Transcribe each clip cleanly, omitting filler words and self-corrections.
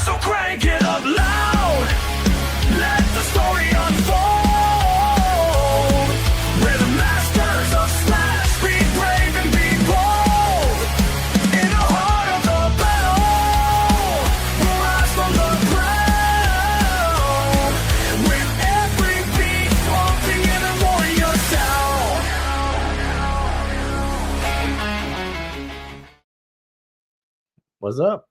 So crank it up loud. Let the story unfold. We're the masters of slash. Be brave and be bold. In the heart of the battle, we'll rise from the ground. With every beat pumping in a warrior sound. What's up?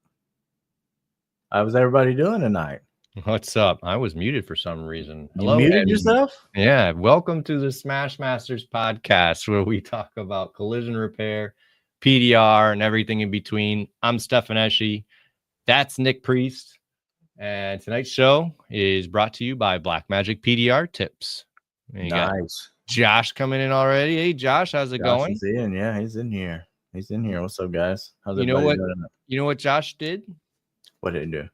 How's everybody doing tonight? What's up? I was muted for some reason. You muted yourself? Yeah. Welcome to the Smash Masters podcast, where we talk about collision repair, PDR, and everything in between. I'm Stefan Eschi. That's Nick Priest. And tonight's show is brought to you by Black Magic PDR Tips. And you got Nice. Josh coming in already. Hey, Josh, how's it going? Is in. Yeah, he's in here. He's in here. What's up, guys? How's You know everybody what? doing? You know what Josh did? What did he do?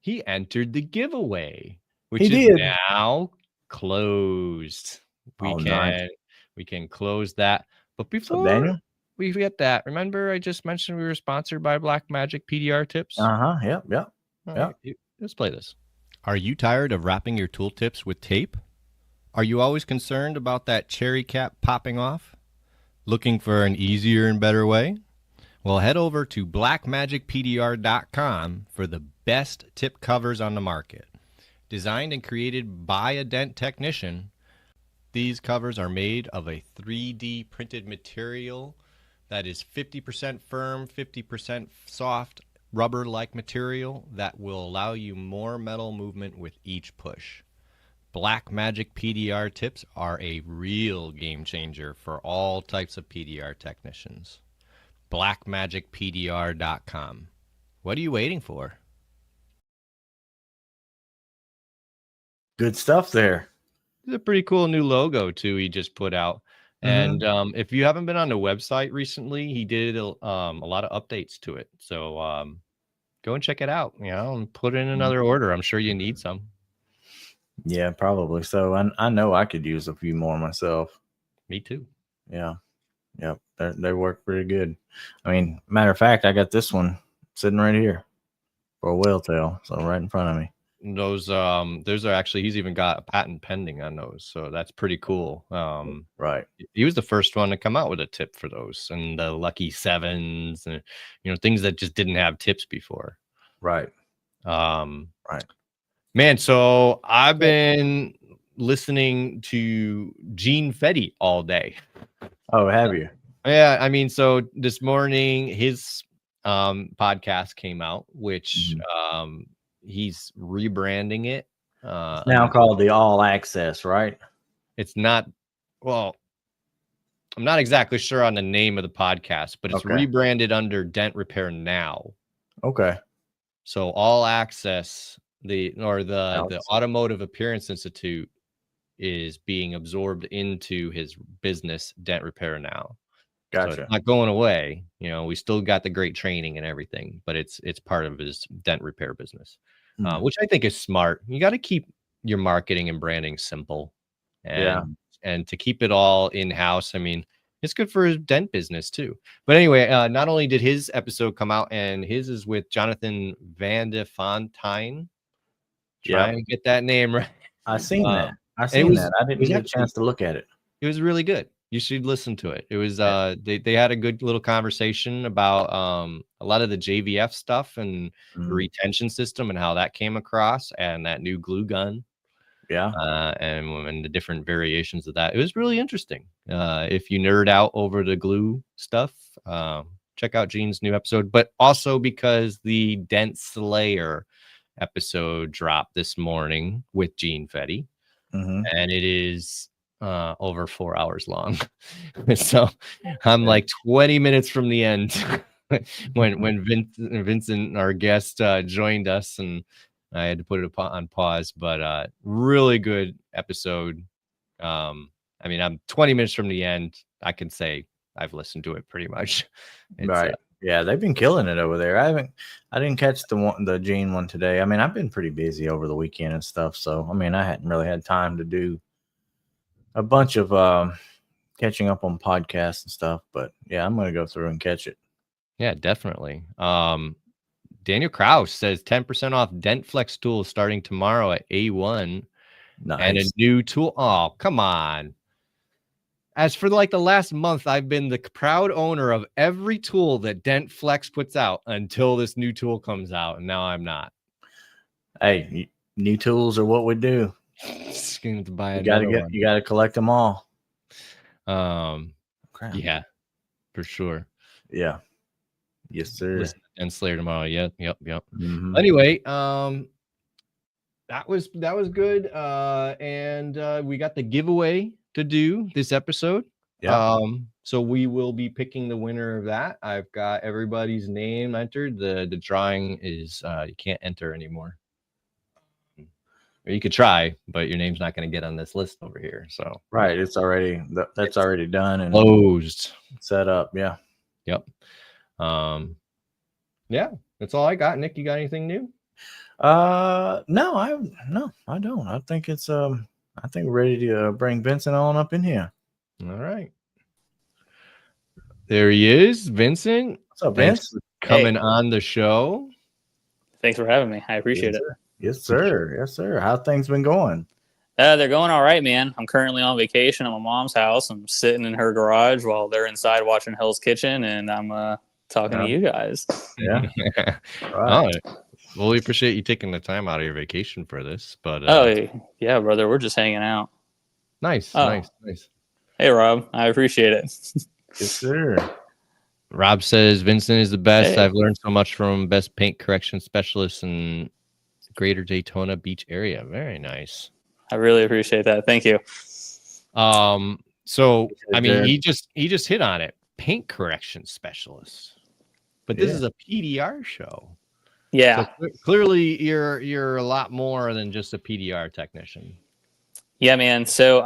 He entered the giveaway, which He is did. now closed. Nice. We can close that. But before Daniel? we get that, remember I just mentioned we were sponsored by Black Magic PDR Tips? Yep. All right, let's play this. Are you tired of wrapping your tooltips with tape? Are you always concerned about that cherry cap popping off? Looking for an easier and better way? Well, head over to blackmagicpdr.com for the best tip covers on the market. Designed and created by a dent technician, these covers are made of a 3D printed material that is 50% firm, 50% soft, rubber-like material that will allow you more metal movement with each push. Black Magic PDR tips are a real game changer for all types of PDR technicians. blackmagicpdr.com. What are you waiting for? Good stuff there. It's a pretty cool new logo too he just put out. And if you haven't been on the website recently, he did a lot of updates to it. So go and check it out, and put in another order. I'm sure you need some. Yeah, probably. So I know I could use a few more myself. Me too. Yeah. Yep. They work pretty good. I mean, matter of fact, I got this one sitting right here for a whale tail. So right in front of me. Those are actually, he's even got a patent pending on those. So that's pretty cool. Right. He was the first one to come out with a tip for those, and the Lucky Sevens, and things that just didn't have tips before. Right. Right. Man, so I've been listening to Gene Fetty all day. Oh, have you? Yeah, I mean, so this morning his podcast came out, which he's rebranding it. It's now called the All Access, right? It's not. Well, I'm not exactly sure on the name of the podcast, but it's rebranded under Dent Repair Now. Okay. So All Access, the Automotive Appearance Institute, is being absorbed into his business, Dent Repair Now. Gotcha. So it's not going away. We still got the great training and everything, but it's part of his dent repair business, which I think is smart. You got to keep your marketing and branding simple, and to keep it all in-house. I mean, it's good for his dent business too. But anyway, not only did his episode come out, and his is with Jonathan Van de Fontaine. Try and get that name right. I seen that. I didn't get a chance to look at it. It was really good. You should listen to it. It was they had a good little conversation about a lot of the JVF stuff and the retention system and how that came across, and that new glue gun. Yeah. And the different variations of that. It was really interesting. If you nerd out over the glue stuff, check out Gene's new episode. But also because the Dent Slayer episode dropped this morning with Gene Fetty, and it is over 4 hours long. So I'm like 20 minutes from the end when Vincent, our guest, joined us, and I had to put it on pause. But really good episode. I mean, I'm 20 minutes from the end. I can say I've listened to it pretty much. Right. Yeah, they've been killing it over there. I didn't catch the Gene one today. I mean, I've been pretty busy over the weekend and stuff. So, I mean, I hadn't really had time to do a bunch of catching up on podcasts and stuff. But yeah, I'm going to go through and catch it. Yeah, definitely. Daniel Kraus says 10% off Dent Flex tools starting tomorrow at A1 and a Nice. new tool. Oh, come on. As for like the last month, I've been the proud owner of every tool that Dent Flex puts out until this new tool comes out, and now I'm not. Hey, new tools are what we do. Just going to buy You gotta another one. you gotta collect them all. Yeah, for sure. Yeah. Yes, sir. Listen to Dent Slayer tomorrow. Yep. Mhm. Anyway, that was good. And we got the giveaway to do this episode. Yeah. So we will be picking the winner of that. I've got everybody's name entered. The drawing is you can't enter anymore. Or you could try, but your name's not going to get on this list over here. So Right. It's already that's already done and closed. set up. Yeah. Yep. Yeah, that's all I got. Nick, you got anything new? No, I don't. I think it's I think we're ready to bring Vincent on up in here. All right. There he is, Vincent. What's up, Thanks Vince? for coming on the show. Thanks for having me. I appreciate it. Yes, sir. Yes, sir. How things been going? They're going all right, man. I'm currently on vacation at my mom's house. I'm sitting in her garage while they're inside watching Hell's Kitchen, and I'm talking to you guys. Yeah. Right. Oh, well, we appreciate you taking the time out of your vacation for this. But Yeah, brother. We're just hanging out. nice. Hey, Rob. I appreciate it. Yes, sir. Rob says Vincent is the best. Hey. I've learned so much from best paint correction specialist in Greater Daytona Beach area. Very nice. I really appreciate that. Thank you. So I mean, Jared. he just hit on it. Paint correction specialist. But this is a PDR show. Yeah. So clearly you're a lot more than just a PDR technician. Yeah, man. So,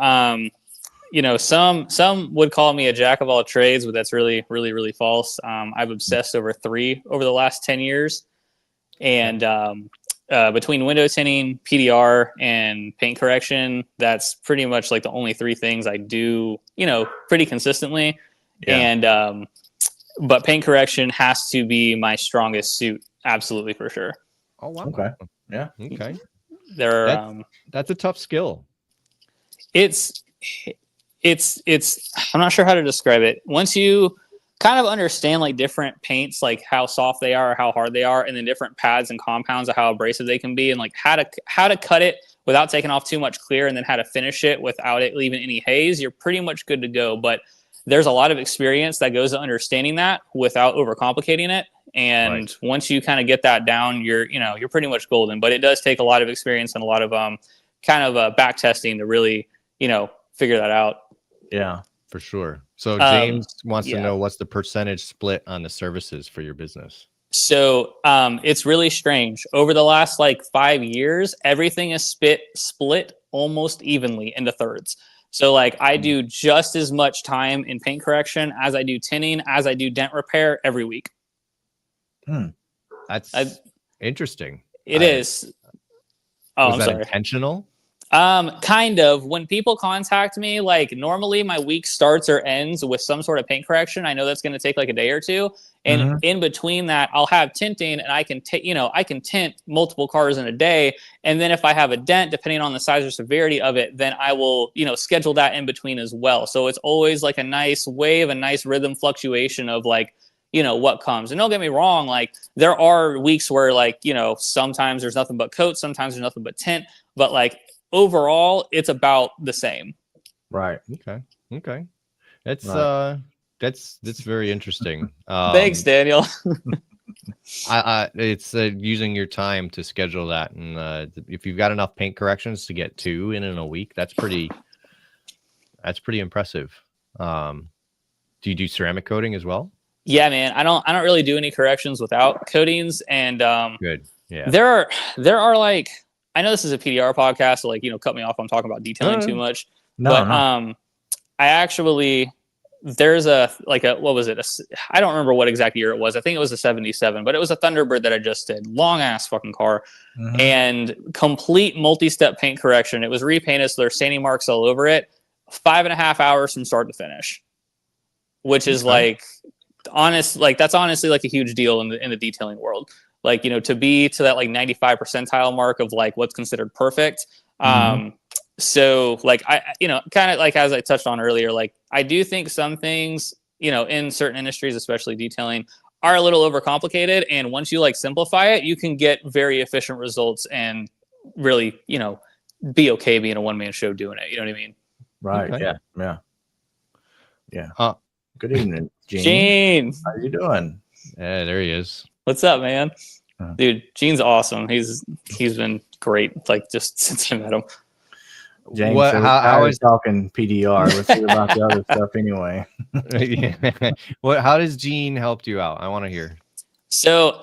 some would call me a jack of all trades, but that's really, really, really false. I've obsessed over the last 10 years. And between window tinting, PDR, and paint correction, that's pretty much like the only three things I do, pretty consistently. Yeah. And but paint correction has to be my strongest suit, absolutely, for sure. Oh wow. Okay. Yeah. Okay. That's a tough skill. it's I'm not sure how to describe it. Once you kind of understand like different paints, like how soft they are or how hard they are, and then different pads and compounds of how abrasive they can be, and like how to cut it without taking off too much clear, and then how to finish it without it leaving any haze, you're pretty much good to go. But there's a lot of experience that goes to understanding that without overcomplicating it. And once you kind of get that down, you're pretty much golden. But it does take a lot of experience and a lot of back testing to really, figure that out. Yeah. For sure. So James wants to yeah. know what's the percentage split on the services for your business. So it's really strange. Over the last 5 years, everything is split almost evenly into thirds. So I do just as much time in paint correction as I do tinting, as I do dent repair every week. That's interesting. It is. Oh, Was I'm that sorry. intentional? Kind of. When people contact me, normally my week starts or ends with some sort of paint correction. I know that's going to take a day or two, and in between that, I'll have tinting, and I can tint multiple cars in a day. And then if I have a dent, depending on the size or severity of it, then I will schedule that in between as well. So it's always a nice wave, a nice rhythm fluctuation of what comes. And don't get me wrong, there are weeks where sometimes there's nothing but coat, sometimes there's nothing but tint, but overall it's about the same. Right. Okay. That's very interesting. Thanks, Daniel. It's using your time to schedule that, and if you've got enough paint corrections to get 2 in a week, that's pretty impressive. Do you do ceramic coating as well? Yeah, man. I don't really do any corrections without coatings, and good. Yeah. There are I know this is a PDR podcast, so cut me off if I'm talking about detailing too much. No, but no. I actually there's what was it? I don't remember what exact year it was. I think it was a 77, but it was a Thunderbird that I just did. Long ass fucking car, and complete multi-step paint correction. It was repainted, so there's sanding marks all over it. 5.5 hours from start to finish, which is that's honestly a huge deal in the detailing world. like, to be to that like 95 percentile mark of like what's considered perfect. So like, kind of like, as I touched on earlier, like I do think some things, in certain industries, especially detailing, are a little overcomplicated. And once you like simplify it, you can get very efficient results and really, be okay being a one-man show doing it. You know what I mean? Right. Okay. Yeah. Good evening, Gene. Gene, How you doing? Yeah, there he is. what's up, man? Uh. Dude, Gene's awesome. He's been great, like just since I met him. James, What? How is talking PDR? Let's hear about the other stuff anyway. How does Gene helped you out? I want to hear. So,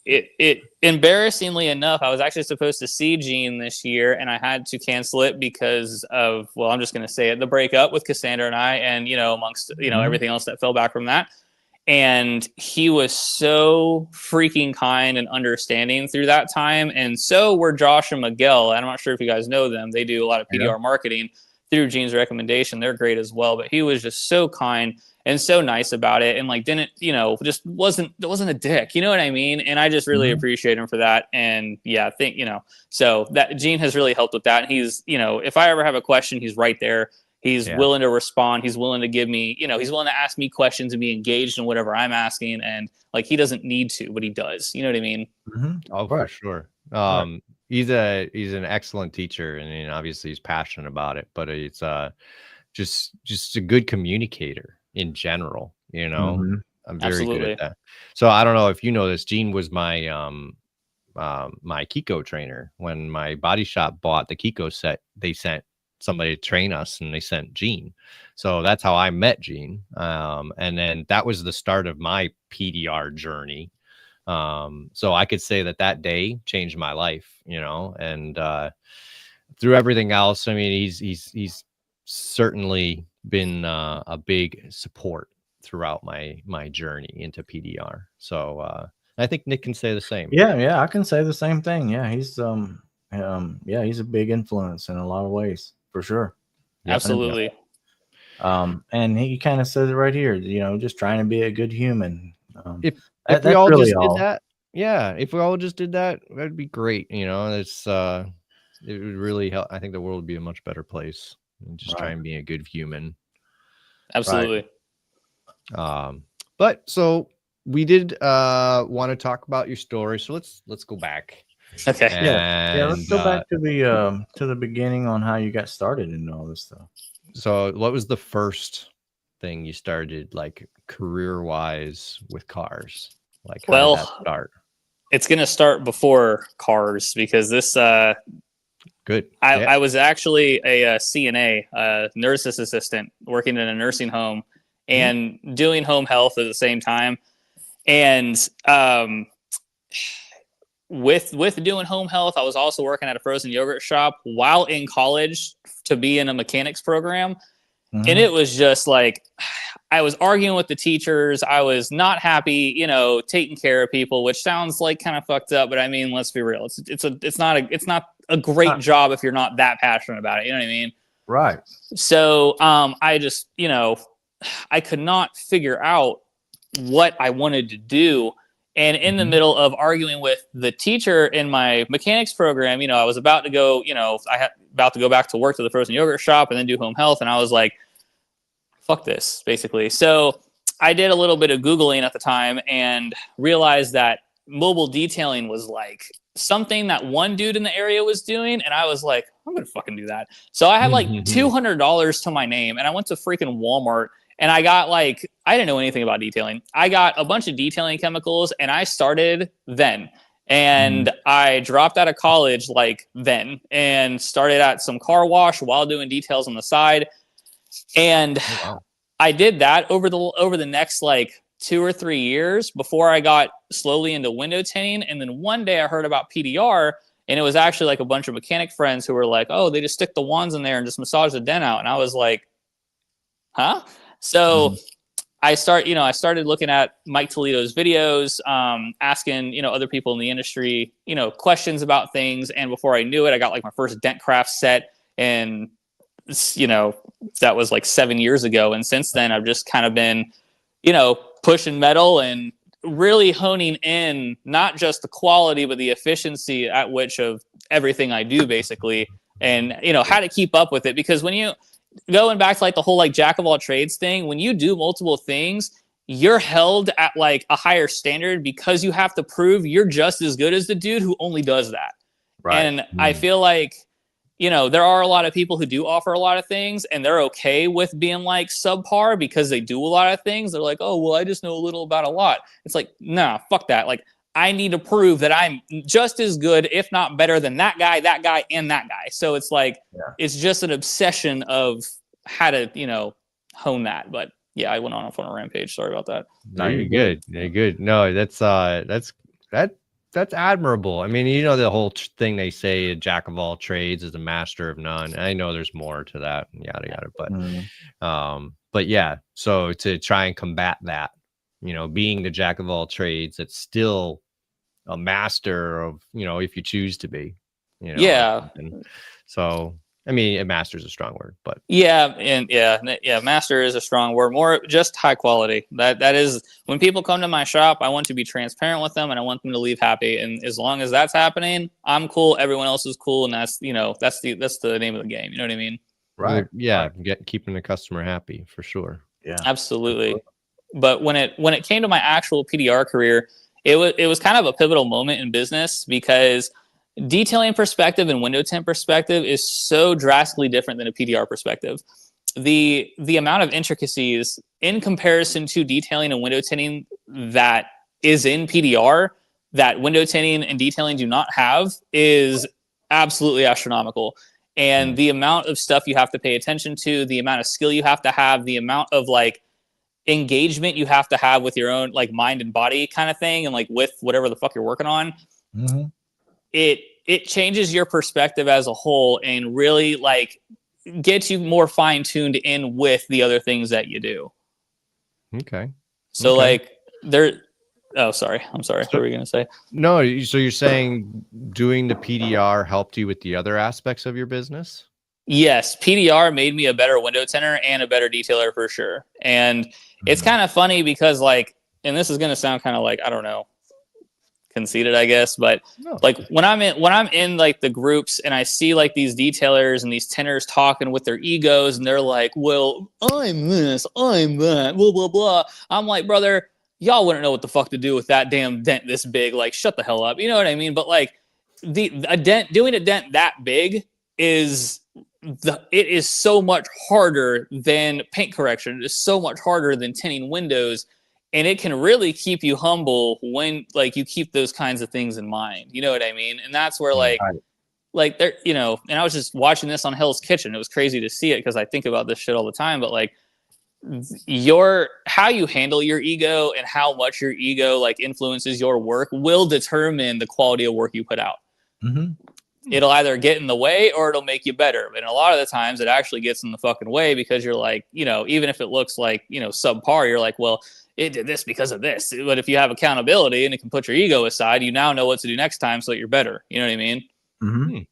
it embarrassingly enough, I was actually supposed to see Gene this year, and I had to cancel it because of, well, I'm just going to say it, the breakup with Cassandra and I, and amongst everything else that fell back from that. And he was so freaking kind and understanding through that time, and so were Josh and Miguel. I'm not sure if you guys know them. They do a lot of PDR marketing through Gene's recommendation. They're great as well. But he was just so kind and so nice about it, and like didn't just wasn't a dick, you know what I mean? And I just really appreciate him for that. And yeah, I think so that Gene has really helped with that. And he's if I ever have a question, he's right there. He's willing to respond. He's willing to give me he's willing to ask me questions and be engaged in whatever I'm asking. And like, he doesn't need to, but he does. You know what I mean? Oh, for sure. He's an excellent teacher, and obviously he's passionate about it. But it's just a good communicator in general. I'm very good at that. So I don't know if you know this. Gene was my my Kiko trainer. When my body shop bought the Kiko set, they sent somebody to train us, and they sent Gene. So that's how I met Gene. And then that was the start of my PDR journey. So I could say that day changed my life, and through everything else, I mean, he's certainly been a big support throughout my journey into PDR. So I think Nick can say the same. Yeah, I can say the same thing. Yeah, he's he's a big influence in a lot of ways, for sure. Absolutely. And he kind of says it right here, just trying to be a good human. If we all really just did that, if we all just did that, that'd be great. It's it would really help. I think the world would be a much better place. And just try and be a good human. Absolutely. But so we did want to talk about your story. So let's go back. Okay. Yeah. Let's go back to the beginning on how you got started and all this stuff. So what was the first thing you started, like, career wise with cars? Like, how did that start? It's gonna start before cars, because this good. I was actually a CNA, nurse's assistant, working in a nursing home and doing home health at the same time. And with doing home health, I was also working at a frozen yogurt shop while in college to be in a mechanics program. And it was just like, I was arguing with the teachers. I was not happy, taking care of people, which sounds like kind of fucked up, but I mean, let's be real. It's not a great job if you're not that passionate about it. You know what I mean? Right. So I just, I could not figure out what I wanted to do. And in the middle of arguing with the teacher in my mechanics program, I was about to go, about to go back to work to the frozen yogurt shop and then do home health. And I was like, fuck this, basically. So I did a little bit of Googling at the time and realized that mobile detailing was like something that one dude in the area was doing. And I was like, I'm going to fucking do that. So I had like $200 to my name, and I went to freaking Walmart, and I got I didn't know anything about detailing. I got a bunch of detailing chemicals, and I started then. And I dropped out of college then and started at some car wash while doing details on the side. And I did that over the next 2 or 3 years before I got slowly into window tinting. And then one day I heard about PDR, and it was actually a bunch of mechanic friends who were like, oh, they just stick the wands in there and just massage the dent out. And I was like, huh? So I started looking at Mike Toledo's videos, asking, other people in the industry, questions about things. And before I knew it, I got my first dent craft set, and that was 7 years ago. And since then I've just kind of been, pushing metal and really honing in not just the quality but the efficiency at which of everything I do basically, and how to keep up with it, because when you going back to like the whole like jack of all trades thing, when you do multiple things, you're held at like a higher standard because you have to prove you're just as good as the dude who only does that. Right. And I feel like there are a lot of people who do offer a lot of things and they're okay with being like subpar because they do a lot of things. They're like, oh, well, I just know a little about a lot. It's like, nah, fuck that. Like, I need to prove that I'm just as good, if not better than that guy, and that guy. So it's like, it's just an obsession of how to, hone that. But yeah, I went off on a rampage. Sorry about that. No, you're good. You're good. No, that's admirable. I mean, the whole thing they say, a jack of all trades is a master of none. I know there's more to that, yada yada. But yeah. So to try and combat that, being the jack of all trades, it's still a master of, if you choose to be. Yeah. So I mean, a master is a strong word, but yeah, master is a strong word. More just high quality. That is, when people come to my shop, I want to be transparent with them and I want them to leave happy. And as long as that's happening, I'm cool. Everyone else is cool, and that's that's the name of the game. You know what I mean? right, yeah, keeping the customer happy for sure. Yeah, absolutely. But when it came to my actual PDR career, it was kind of a pivotal moment in business, because detailing perspective and window tint perspective is so drastically different than a PDR perspective. The amount of intricacies in comparison to detailing and window tinting that is in PDR that window tinting and detailing do not have is absolutely astronomical. And the amount of stuff you have to pay attention to, the amount of skill you have to have, the amount of like engagement you have to have with your own like mind and body kind of thing, and like with whatever the fuck you're working on. It changes your perspective as a whole and really like gets you more fine-tuned in with the other things that you do. Okay. So like I'm sorry. What were you going to say? No, so you're saying doing the PDR helped you with the other aspects of your business? Yes, PDR made me a better window tinter and a better detailer for sure. And it's kind of funny because like, and this is going to sound kind of like, I don't know, conceited, I guess, but like when I'm in like the groups and I see like these detailers and these tinters talking with their egos and they're like, well, I'm this, I'm that, blah blah blah. I'm like, brother, y'all wouldn't know what the fuck to do with that damn dent this big. Like, shut the hell up. You know what I mean? But like doing a dent that big is so much harder than paint correction. It is so much harder than tinting windows. And it can really keep you humble when like you keep those kinds of things in mind. You know what I mean? And that's where like there, and I was just watching this on Hell's Kitchen. It was crazy to see it because I think about this shit all the time. But like how you handle your ego and how much your ego like influences your work will determine the quality of work you put out. It'll either get in the way or it'll make you better. And a lot of the times it actually gets in the fucking way because you're like, even if it looks like, subpar, you're like, well, it did this because of this. But if you have accountability and it can put your ego aside, you now know what to do next time so that you're better. You know what I mean?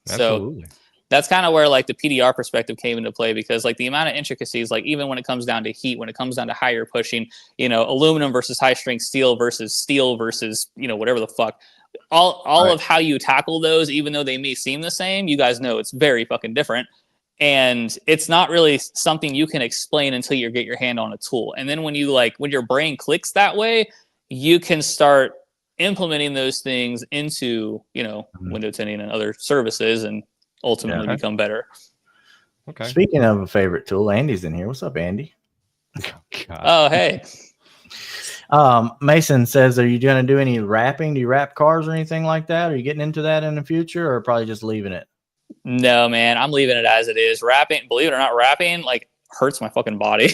Absolutely. So that's kind of where like the PDR perspective came into play, because like the amount of intricacies, like even when it comes down to heat, when it comes down to higher pushing, aluminum versus high strength steel versus whatever the fuck, all of how you tackle those, even though they may seem the same, you guys know it's very fucking different. And it's not really something you can explain until you get your hand on a tool. And then when your brain clicks that way, you can start implementing those things into, window tinting and other services and ultimately become better. Okay. Speaking of a favorite tool, Andy's in here. What's up, Andy? Oh, hey. Mason says, are you going to do any wrapping? Do you wrap cars or anything like that? Are you getting into that in the future, or probably just leaving it? No, man, I'm leaving it as it is. Wrapping, believe it or not, wrapping like hurts my fucking body.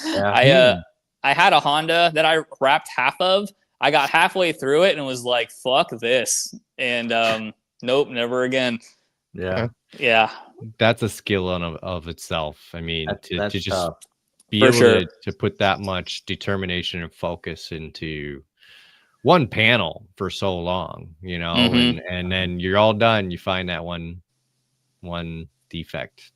I had a Honda that I wrapped half of. I got halfway through it and was like, fuck this. And nope, never again. Yeah. That's a skill of itself. I mean, to just tough. Be For able sure. to put that much determination and focus into one panel for so long, and then you're all done. You find that one defect.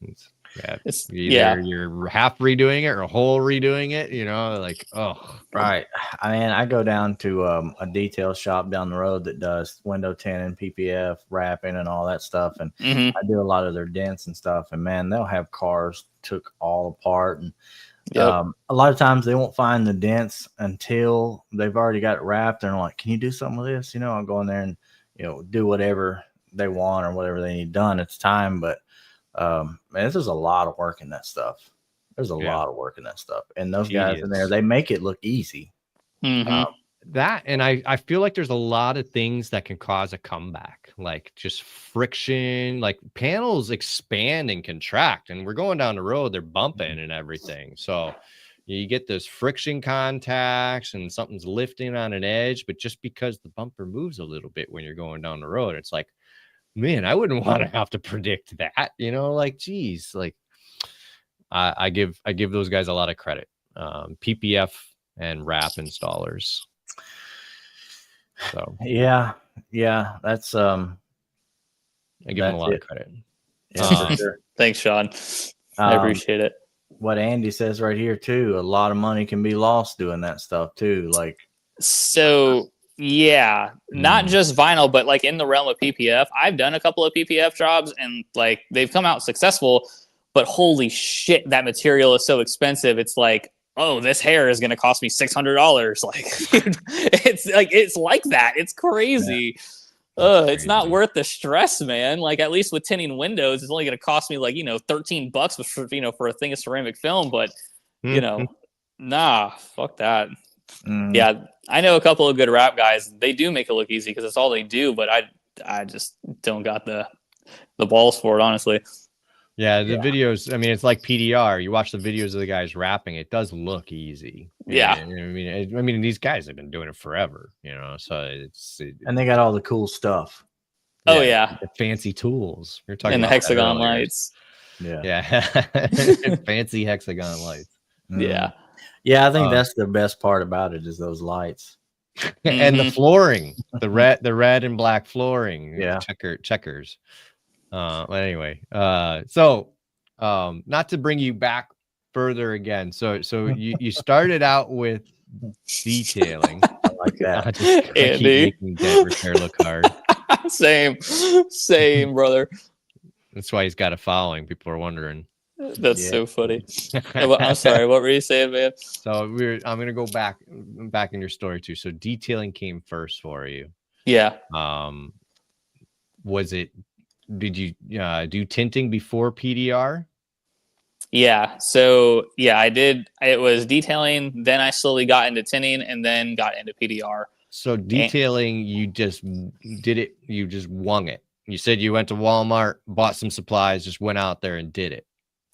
Yeah. It's, Either you're half redoing it or whole redoing it, you know, like, oh, Right. I mean, I go down to a detail shop down the road that does window tint and PPF wrapping and all that stuff. And Mhm. I do a lot of their dents and stuff. And man, they'll have cars took all apart. And Yep. a lot of times they won't find the dents until they've already got it wrapped. And they're like, can you do something with this? You know, I'll go in there and, you know, do whatever they want or whatever they need done. It's time. But man, there's a lot of work in that stuff. There's a lot of work in that stuff. And those guys in there, they make it look easy. Mhm. That, and I feel like there's a lot of things that can cause a comeback, like just friction, like panels expand and contract, and we're going down the road, they're bumping and everything. So you get those friction contacts and something's lifting on an edge, but just because the bumper moves a little bit when you're going down the road, it's like, man, I wouldn't want to have to predict that, you know, like, geez, like I give those guys a lot of credit. PPF and wrap installers. So yeah, that's I give them a lot of credit. Yeah, for sure. Thanks, Sean. I appreciate it. What Andy says right here too, a lot of money can be lost doing that stuff too. Like, So yeah, not just vinyl, but like in the realm of PPF, I've done a couple of PPF jobs and like they've come out successful, but holy shit, that material is so expensive. It's like, oh, this hair is going to cost me $600. Like it's like that. It's crazy. It's not worth the stress, man. Like at least with tinting windows, it's only going to cost me like, $13 for a thing of ceramic film. But nah, fuck that. Yeah, I know a couple of good rap guys. They do make it look easy because it's all they do. But I just don't got the balls for it, honestly. Yeah, the videos, I mean, it's like PDR. You watch the videos of the guys rapping, it does look easy. Yeah. I mean, these guys have been doing it forever, so and they got all the cool stuff. Oh yeah. The fancy tools. You're talking and the about hexagon lights. Yeah. Fancy hexagon lights. Yeah. Yeah, I think that's the best part about it is those lights. And the flooring, the red and black flooring. Yeah. Checkers. Anyway, so not to bring you back further again. So you started out with detailing. I like that. I keep making dent repair look hard. Same, brother. That's why he's got a following. People are wondering. That's so funny. I'm sorry. What were you saying, man? So I'm gonna go back in your story too. So detailing came first for you. Yeah. Did you do tinting before PDR? Yeah. So yeah, I did. It was detailing. Then I slowly got into tinting, and then got into PDR. So detailing, you just did it. You just wung it. You said you went to Walmart, bought some supplies, just went out there and did it.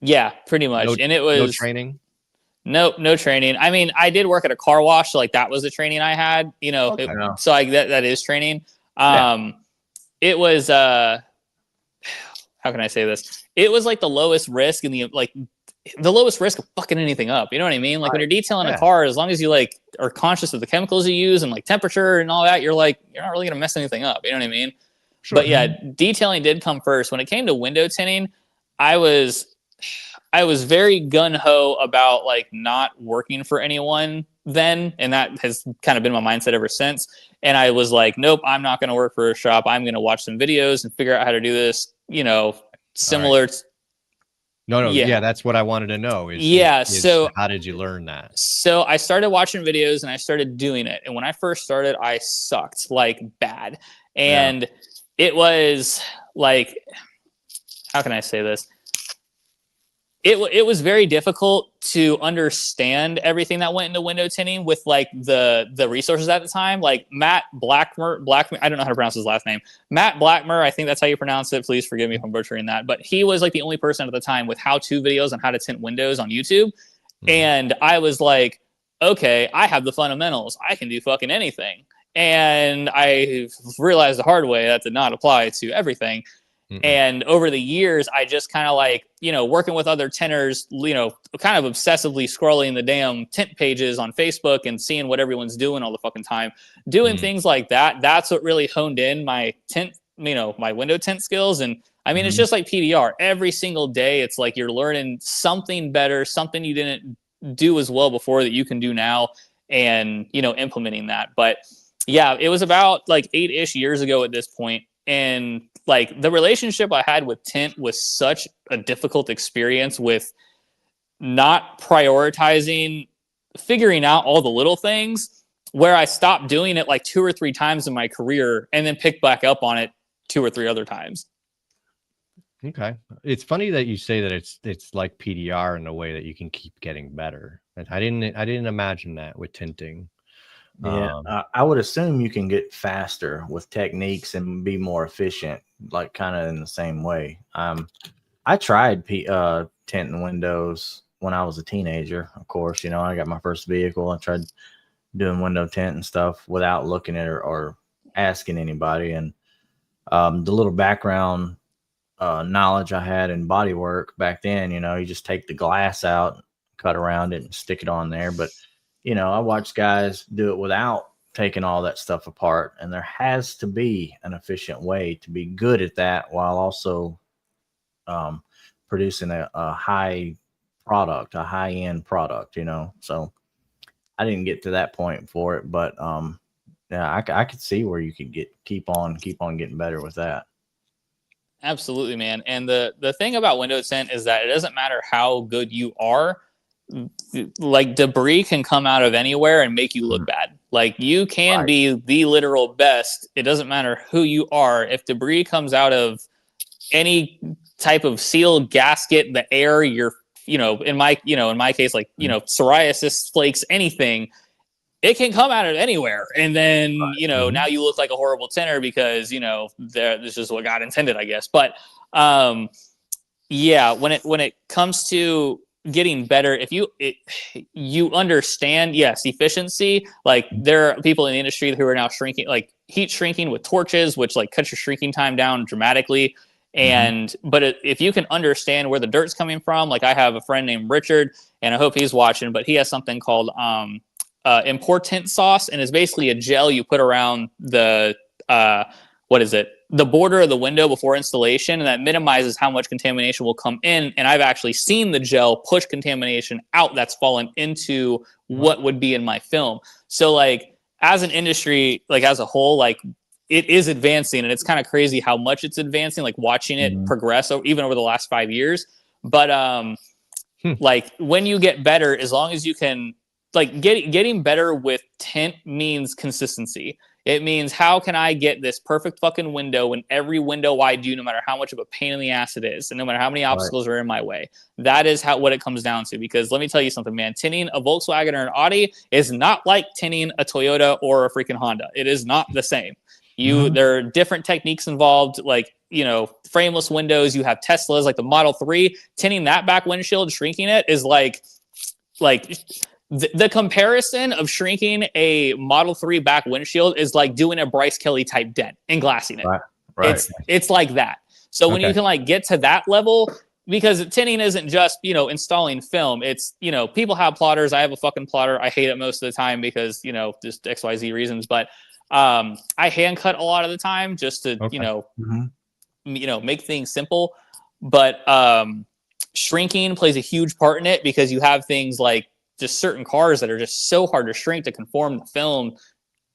Yeah, pretty much. And it was no training. No training. I mean, I did work at a car wash, so like that was the training I had. Okay. So that is training. It was how can I say this? It was like the lowest risk and the lowest risk of fucking anything up. You know what I mean? Like when you're detailing a car, as long as you like are conscious of the chemicals you use and like temperature and all that, you're not really gonna mess anything up. You know what I mean? Sure. But yeah, detailing did come first. When it came to window tinting, I was very gung-ho about like not working for anyone then, and that has kind of been my mindset ever since. And I was like, nope, I'm not going to work for a shop. I'm going to watch some videos and figure out how to do this, similar. Right. No. Yeah, that's what I wanted to know. So how did you learn that? So I started watching videos and I started doing it. And when I first started, I sucked like bad. And it was like, how can I say this? It was very difficult to understand everything that went into window tinting with like the resources at the time. Like Matt Blackmer, I don't know how to pronounce his last name. Matt Blackmer, I think that's how you pronounce it. Please forgive me if I'm butchering that. But he was like the only person at the time with how-to videos on how to tint windows on YouTube. Mm-hmm. And I was like, okay, I have the fundamentals. I can do fucking anything. And I realized the hard way that did not apply to everything. Mm-hmm. And over the years, I just kind of like, working with other tinters, kind of obsessively scrolling the damn tint pages on Facebook and seeing what everyone's doing all the fucking time, doing things like that. That's what really honed in my tint, my window tint skills. And I mean, it's just like PDR. Every single day, it's like you're learning something better, something you didn't do as well before that you can do now, and implementing that. But yeah, it was about like 8-ish years ago at this point, and like the relationship I had with tint was such a difficult experience with not prioritizing, figuring out all the little things, where I stopped doing it like 2 or 3 times in my career and then picked back up on it 2 or 3 other times. Okay. It's funny that you say that it's like PDR in a way that you can keep getting better. And I didn't imagine that with tinting. Yeah, I would assume you can get faster with techniques and be more efficient, like kind of in the same way. I tried tinting windows when I was a teenager. Of course, I got my first vehicle. I tried doing window tint and stuff without looking at it or asking anybody. And the little background knowledge I had in body work back then, you just take the glass out, cut around it, and stick it on there. But I watched guys do it without taking all that stuff apart, and there has to be an efficient way to be good at that while also producing a high product, a high-end product, So I didn't get to that point for it, but yeah, I could see where you could keep on getting better with that. Absolutely, man. And the thing about window tint is that it doesn't matter how good you are. Like debris can come out of anywhere and make you look bad. Like you can be the literal best. It doesn't matter who you are. If debris comes out of any type of sealed gasket, the air, in my case, like, psoriasis flakes, anything, it can come out of anywhere. And then, now you look like a horrible tinter because, this is what God intended, I guess. But yeah, when it comes to getting better, if you understand, yes, efficiency, like there are people in the industry who are now shrinking, like heat shrinking with torches, which like cuts your shrinking time down dramatically. And but if you can understand where the dirt's coming from, like I have a friend named Richard, and I hope he's watching, but he has something called important sauce, and it's basically a gel you put around the the border of the window before installation, and that minimizes how much contamination will come in. And I've actually seen the gel push contamination out that's fallen into what would be in my film. So like as an industry, like as a whole, like it is advancing, and it's kind of crazy how much it's advancing, like watching it progress even over the last 5 years. But like when you get better, as long as you can, like getting better with tint means consistency. It means, how can I get this perfect fucking window in every window I do, no matter how much of a pain in the ass it is, and no matter how many obstacles are in my way? That is what it comes down to. Because let me tell you something, man. Tinting a Volkswagen or an Audi is not like tinting a Toyota or a freaking Honda. It is not the same. There are different techniques involved, like, frameless windows. You have Teslas, like the Model 3. Tinting that back windshield, shrinking it is like the comparison of shrinking a Model 3 back windshield is like doing a Bryce Kelly type dent and glassing it. Right. It's like that. So when you can like get to that level, because tinting isn't just, installing film. It's, people have plotters. I have a fucking plotter. I hate it most of the time because, just XYZ reasons. But I hand cut a lot of the time just to, make things simple. But shrinking plays a huge part in it, because you have things like just certain cars that are just so hard to shrink to conform the film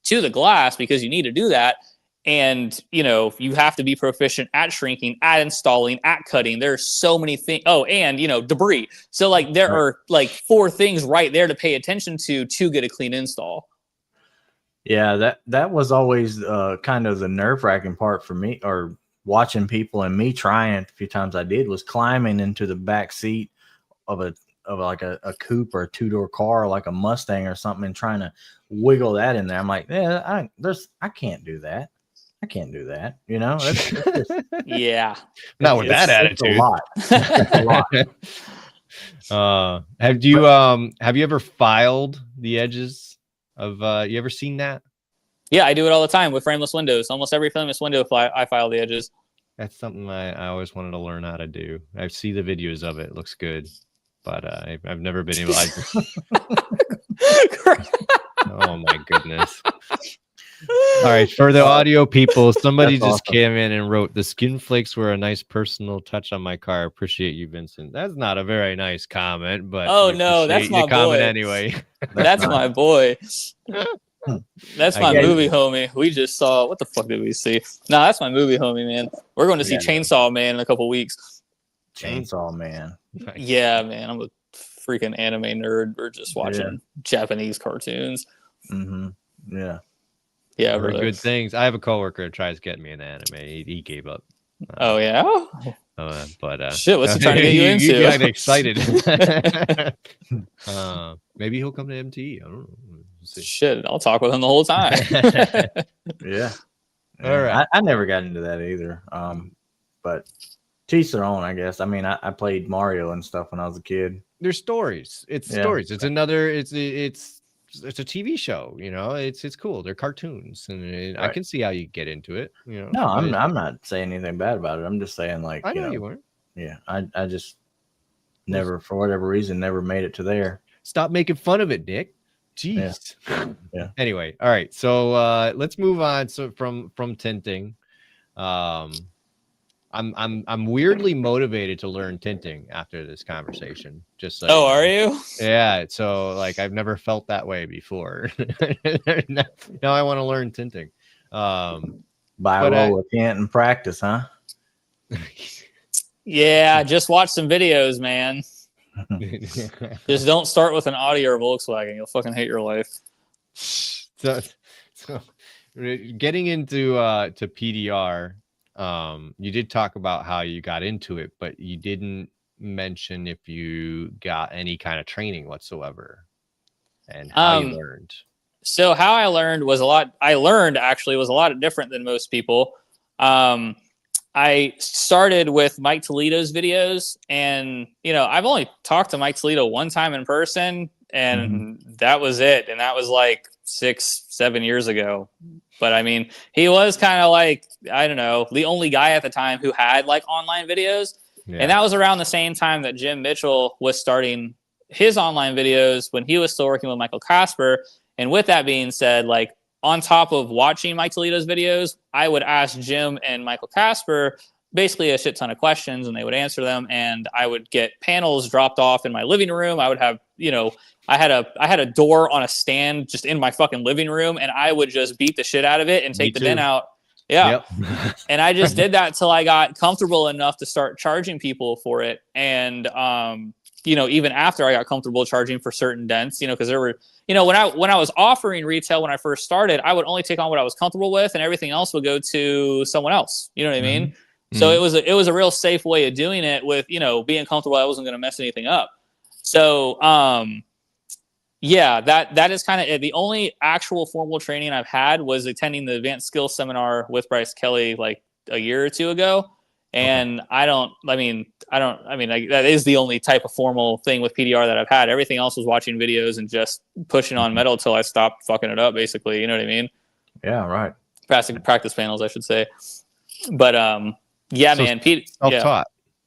to the glass, because you need to do that. And, you have to be proficient at shrinking, at installing, at cutting. There's so many things. Oh, and, debris. So like there are like 4 things right there to pay attention to get a clean install. Yeah, that was always kind of the nerve-wracking part for me, or watching people, and me trying it a few times I did, was climbing into the back seat of a coupe or a 2-door car, like a Mustang or something, and trying to wiggle that in there. I'm like, yeah, I can't do that. I can't do that. That's just, yeah. Not with that attitude. It's a lot. It's a lot. Have you ever filed the edges of, you ever seen that? Yeah, I do it all the time with frameless windows. Almost every frameless window, I file the edges. That's something I always wanted to learn how to do. I see the videos of it. It looks good. But I've never been able to. Oh my goodness! All right, for the audio people, somebody That's just awesome. came in and wrote, "The skin flakes were a nice personal touch on my car. Appreciate you, Vincent." That's not a very nice comment, but Oh, we no, that's appreciate the my comment boy. anyway. That's nice. my boy. That's I my get it. movie homie. We just saw, what the fuck did we see? No, that's my movie homie, man. We're going to see Yeah. Chainsaw Man in a couple weeks. Chainsaw Man. Nice. Yeah, man. I'm a freaking anime nerd. We're just watching Japanese cartoons. Mm-hmm. Yeah. Yeah, Heard brother. good things. I have a coworker that tries getting me into anime. He gave up. Oh, yeah? But Shit, what's he trying to get you into? You got excited. Maybe he'll come to MTE. I don't know. We'll see. Shit, I'll talk with him the whole time. Yeah. All right. I never got into that either. But to each their own, I guess. I mean, I played Mario and stuff when I was a kid. There's stories. It's stories. It's another. It's a TV show. You know, it's cool. They're cartoons, and I Right. can see how you get into it. You know. No, I'm but- I'm not saying anything bad about it. I'm just saying, like, I know you weren't. yeah, I just never, for whatever reason, never made it to there. Stop making fun of it, Nick. Jeez. Yeah. Anyway, all right. So let's move on. So from tinting, I'm weirdly motivated to learn tinting after this conversation. Just so Oh, you know. are you? Yeah. So like I've never felt that way before. Now I want to learn tinting. Buy But, a roll of tint and practice, huh? Yeah, just watch some videos, man. Just don't start with an Audi or Volkswagen. You'll fucking hate your life. so getting into to PDR, you did talk about how you got into it, but you didn't mention if you got any kind of training whatsoever and how you learned. So how I learned was a lot different than most people. I started with Mike Toledo's videos, and I've only talked to Mike Toledo one time in person, and that was it. And that was like 6-7 years ago. But I mean, he was kind of like, I don't know, the only guy at the time who had like online videos. Yeah. And that was around the same time that Jim Mitchell was starting his online videos when he was still working with Michael Casper. And with that being said, like, on top of watching Mike Toledo's videos, I would ask Jim and Michael Casper basically a shit ton of questions, and they would answer them. And I would get panels dropped off in my living room. I would have, I had a door on a stand just in my fucking living room, and I would just beat the shit out of it and take the bin out. Yeah. Yep. And I just did that till I got comfortable enough to start charging people for it. And, even after I got comfortable charging for certain dents, because there were, when I was offering retail when I first started, I would only take on what I was comfortable with, and everything else would go to someone else. You know what I mean? So it was a real safe way of doing it with, being comfortable. I wasn't going to mess anything up. So, that is kind of the only actual formal training I've had was attending the advanced skills seminar with Bryce Kelly like a year or two ago. And that is the only type of formal thing with PDR that I've had. Everything else was watching videos and just pushing on metal till I stopped fucking it up, basically. You know what I mean? Yeah, right. Practice panels, I should say. But man,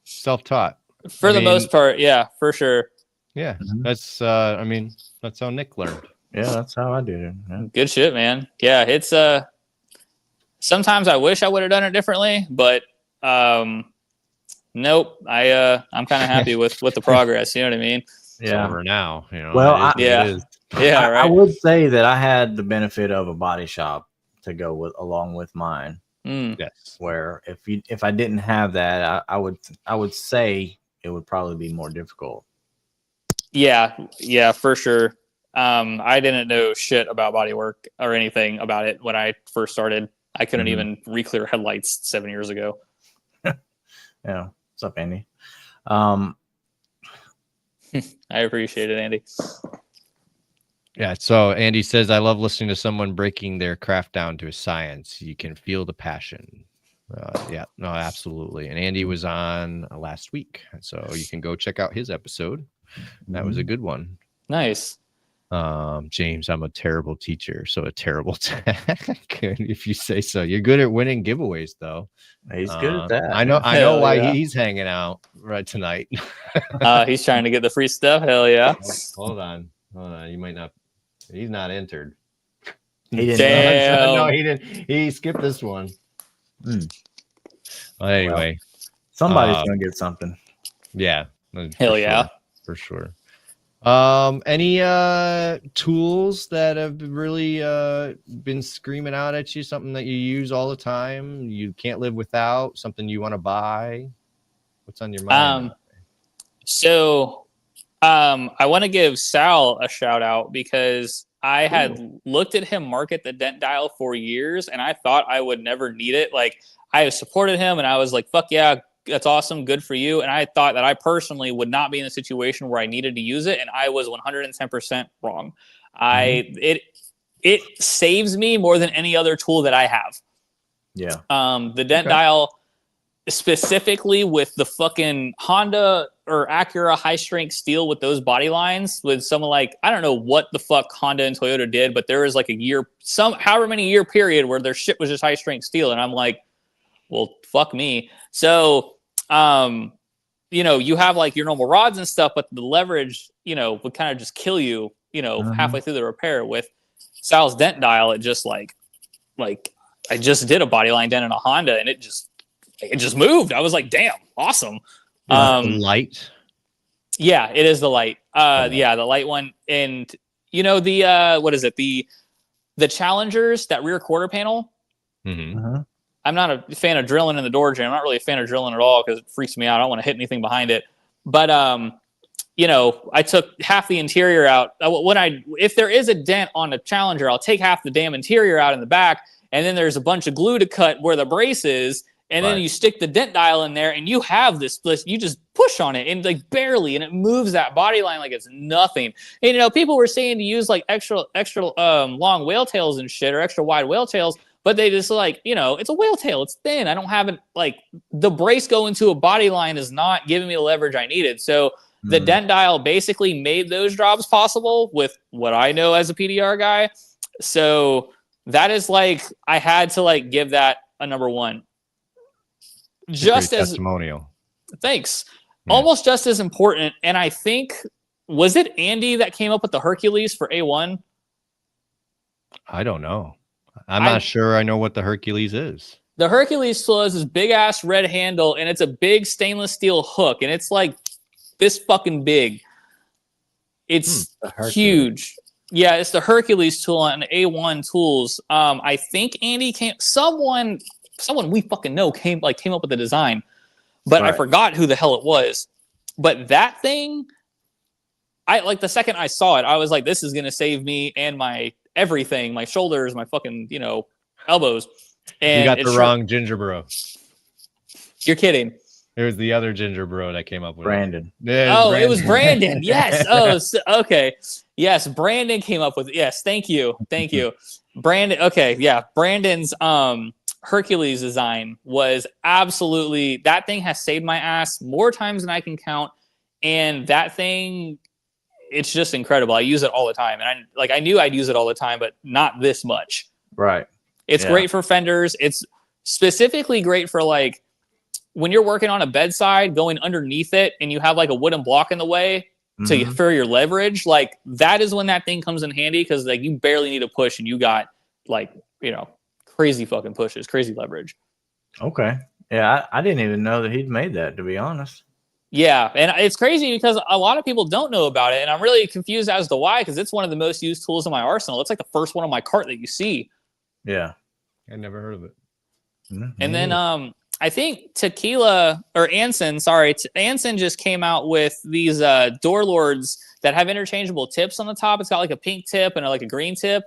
Self-taught. For the most part, yeah, for sure. Yeah, that's how Nick learned. Yeah, that's how I did it. Yeah. Good shit, man. Yeah, it's sometimes I wish I would have done it differently, but nope. I'm kind of happy with the progress. You know what I mean? It's Yeah. over now. Well, Yeah. it is. Yeah, I right. would say that I had the benefit of a body shop to go with along with mine. Yes. Where if I didn't have that, I would say it would probably be more difficult. Yeah, for sure. I didn't know shit about bodywork or anything about it when I first started. I couldn't even re-clear headlights 7 years ago. Yeah. What's up, Andy? I appreciate it, Andy. Yeah. So Andy says, I love listening to someone breaking their craft down to a science. You can feel the passion. Yeah, no, absolutely. And Andy was on last week, so you can go check out his episode. That was a good one. Nice. James, I'm a terrible teacher, so a terrible tech, if you say so. You're good at winning giveaways, though. He's good at that. I know Hell why yeah. he's hanging out right tonight. He's trying to get the free stuff. Hell yeah. Hold on. You might not. He's not entered. He didn't. Damn. No, he didn't. He skipped this one. Mm. Well, anyway, Somebody's gonna get something. yeah. Hell yeah. For sure. Any tools that have really been screaming out at you? Something that you use all the time, you can't live without, something you want to buy? What's on your mind? So I want to give Sal a shout out because I had looked at him market the dent dial for years and I thought I would never need it. Like I have supported him and I was like, fuck yeah, that's awesome. Good for you. And I thought that I personally would not be in a situation where I needed to use it. And I was 110% wrong. It saves me more than any other tool that I have. Yeah. The dent dial specifically with the fucking Honda or Acura high strength steel with those body lines with someone like, I don't know what the fuck Honda and Toyota did, but there was like a year, however many year period where their shit was just high strength steel. And I'm like, well, fuck me. So, you have like your normal rods and stuff, but the leverage, would kind of just kill you, halfway through the repair. With Sal's dent dial. It just like I just did a body line dent in a Honda and it just moved. I was like, damn, awesome. Light. Yeah, it is the light. Yeah, the light one. And the what is it? The Challengers, that rear quarter panel. Mm-hmm. I'm not a fan of drilling in the door jam. I'm not really a fan of drilling at all because it freaks me out. I don't want to hit anything behind it. But I took half the interior out. If there is a dent on a Challenger, I'll take half the damn interior out in the back, and then there's a bunch of glue to cut where the brace is, and then you stick the dent dial in there, and you have this. You just push on it and like barely, and it moves that body line like it's nothing. And people were saying to use like extra long whale tails and shit, or extra wide whale tails. But they just like, it's a whale tail. It's thin. I don't have it. Like the brace going to a body line is not giving me the leverage I needed. So the dent dial basically made those jobs possible with what I know as a PDR guy. So that is like, I had to like give that a number one. Just as testimonial. Thanks. Yeah. Almost just as important. And I think, was it Andy that came up with the Hercules for A1? I don't know. I'm not sure I know what the Hercules is. The Hercules tool is this big ass red handle, and it's a big stainless steel hook, and it's like this fucking big. It's huge. Yeah, it's the Hercules tool on A1 tools. I think Andy someone we fucking know came up with the design, but I forgot who the hell it was. But that thing, the second I saw it, I was like, this is gonna save me and my everything, my shoulders, my fucking, elbows. And you got the wrong ginger bro. You're kidding. It was the other ginger bro that came up with Brandon. It was it was Brandon. Yes. Oh, okay. Yes, Brandon came up with it. Yes, thank you. Brandon. Okay, yeah. Brandon's Hercules design was absolutely, that thing has saved my ass more times than I can count. And that thing, it's just incredible. I use it all the time. And I knew I'd use it all the time, but not this much. Right. It's great for fenders. It's specifically great for like when you're working on a bedside, going underneath it and you have like a wooden block in the way for your leverage. Like that is when that thing comes in handy, because like you barely need to push and you got like, crazy fucking pushes, crazy leverage. Okay. Yeah, I didn't even know that he'd made that, to be honest. Yeah, and it's crazy because a lot of people don't know about it, and I'm really confused as to why, because it's one of the most used tools in my arsenal. It's like the first one on my cart that you see. Yeah. I never heard of it. Mm-hmm. And then I think Anson just came out with these door lords that have interchangeable tips on the top. It's got like a pink tip and like a green tip.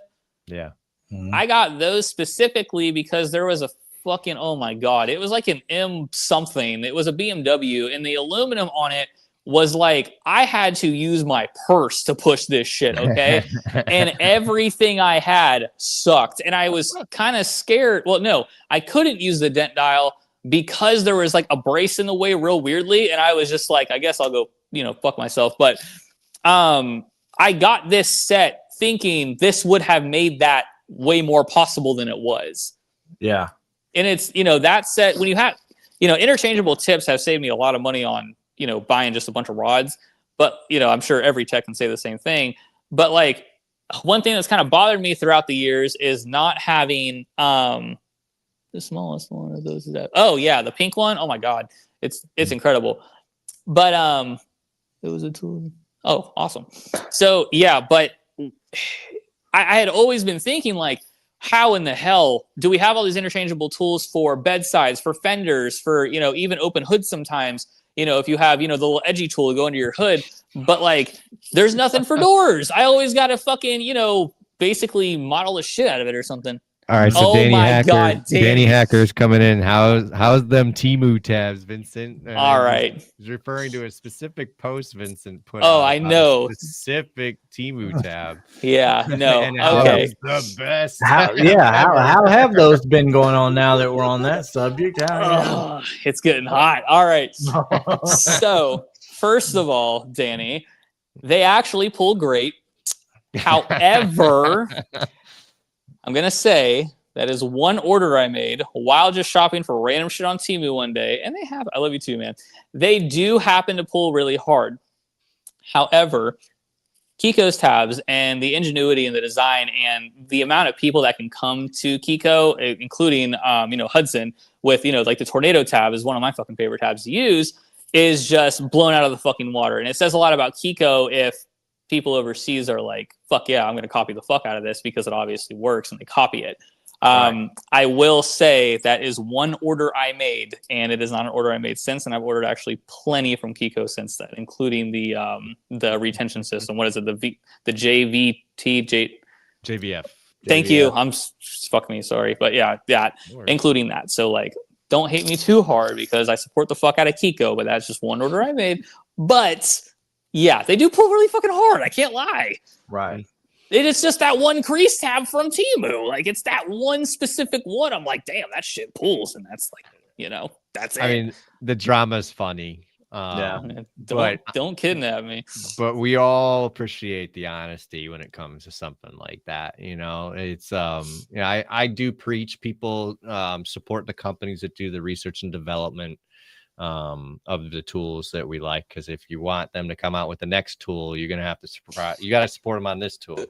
Yeah. Mm-hmm. I got those specifically because there was a fucking, oh my God, it was like an M something. It was a BMW, and the aluminum on it was like, I had to use my purse to push this shit, okay? And everything I had sucked. And I was kind of scared. Well, no, I couldn't use the dent dial because there was like a brace in the way real weirdly. And I was just like, I guess I'll go, fuck myself. But I got this set thinking this would have made that way more possible than it was. Yeah. And it's, that set, when you have, interchangeable tips have saved me a lot of money on, buying just a bunch of rods. But, I'm sure every tech can say the same thing. But like one thing that's kind of bothered me throughout the years is not having the smallest one of those. Oh yeah, the pink one. Oh my god, it's incredible. But it was a tool. Oh, awesome. So yeah, but I had always been thinking like, how in the hell do we have all these interchangeable tools for bedsides, for fenders, for, you know, even open hoods sometimes, you know, if you have, you know, the little edgy tool to go into your hood, but like there's nothing for doors. I always got to fucking, you know, basically model the shit out of it or something. All right, so Oh Danny my Hacker, God, Danny. Danny Hacker's coming in. How's them Temu tabs, Vincent? All right. He's referring to a specific post Vincent put. Oh, out I about know. a specific Temu tab. Yeah, no. And how Okay. it's the best. How have those been going on now that we're on that subject? Oh, it's getting hot. All right. So, first of all, Danny, they actually pull great. However, I'm going to say that is one order I made while just shopping for random shit on Temu one day. And they have, I love you too, man. They do happen to pull really hard. However, Kiko's tabs and the ingenuity and the design and the amount of people that can come to Kiko, including, you know, Hudson with, you know, like the tornado tab is one of my fucking favorite tabs to use, is just blown out of the fucking water. And it says a lot about Kiko if people overseas are like, fuck yeah, I'm going to copy the fuck out of this because it obviously works and they copy it. Right. I will say that is one order I made, and it is not an order I made since, and I've ordered actually plenty from Kiko since then, including the retention system. What is it? The JVF. Thank you. Fuck me, sorry. But yeah, that, including that. So like, don't hate me too hard because I support the fuck out of Kiko, but that's just one order I made. But yeah, they do pull really fucking hard. I can't lie. Right. It is just that one crease tab from Temu. Like, it's that one specific one. I'm like, damn, that shit pulls. And that's like, you know, that's it. I mean, the drama's funny. Don't kidnap me. But we all appreciate the honesty when it comes to something like that. You know, it's you know, I do preach people support the companies that do the research and development of the tools that we like, because if you want them to come out with the next tool, you're gonna have to you got to support them on this tool.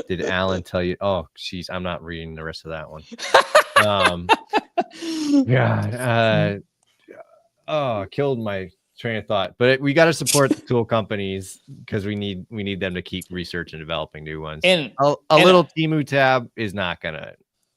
Did Alan tell you? Oh, jeez, I'm not reading the rest of that one. Killed my train of thought. But we got to support the tool companies because we need them to keep research and developing new ones. And a little Temu tab is not gonna.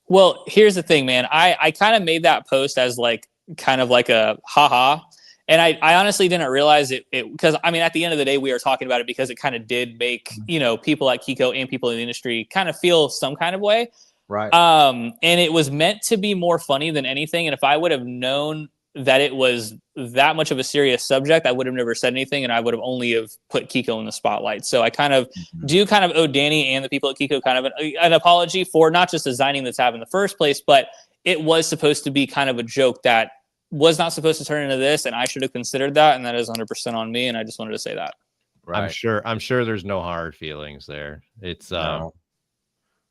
Well, here's the thing, man. I kind of made that post as like kind of like a haha. And I honestly didn't realize it because I mean, at the end of the day, we are talking about it because it kind of did make, you know, people at Kiko and people in the industry kind of feel some kind of way. Right. And it was meant to be more funny than anything. And if I would have known that it was that much of a serious subject, I would have never said anything, and I would have only have put Kiko in the spotlight. So I kind of do kind of owe Danny and the people at Kiko kind of an apology for not just designing the tab in the first place, but it was supposed to be kind of a joke that was not supposed to turn into this, and I should have considered that, and that is 100% on me, and I just wanted to say that. Right. I'm sure there's no hard feelings there. It's No.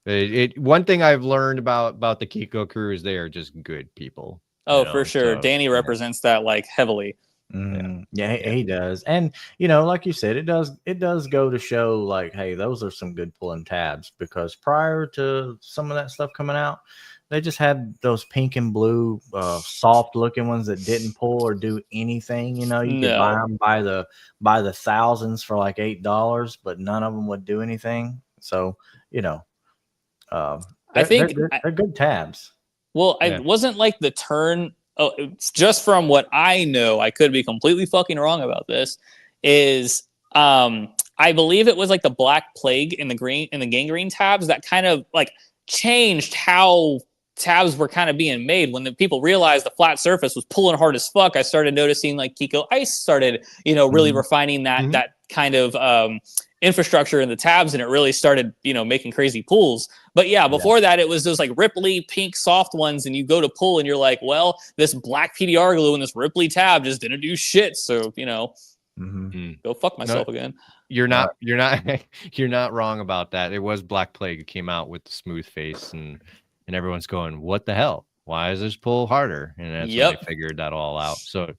One thing I've learned about the Kiko crew is they are just good people. Oh, you know, for sure. so, Danny represents that like heavily. Yeah, he does. And you know, like you said, it does go to show like, hey, those are some good pulling tabs, because prior to some of that stuff coming out, they just had those pink and blue soft looking ones that didn't pull or do anything. You know, you could buy them by the thousands for like $8, but none of them would do anything. So, you know, I think they're good tabs. Well, I wasn't like the turn. Oh, it's just from what I know, I could be completely fucking wrong about this. Is I believe it was like the Black Plague in the gangrene tabs that kind of like changed how tabs were kind of being made. When the people realized the flat surface was pulling hard as fuck, I started noticing like Kiko Ice started, you know, really refining that kind of infrastructure in the tabs, and it really started, you know, making crazy pulls. But yeah, before that, it was those like Ripley pink soft ones, and you go to pull and you're like, well, this black PDR glue and this Ripley tab just didn't do shit. So, you know, go fuck myself again. You're not wrong about that. It was Black Plague who came out with the smooth face, and everyone's going, what the hell? Why is this pull harder? And that's when they figured that all out. So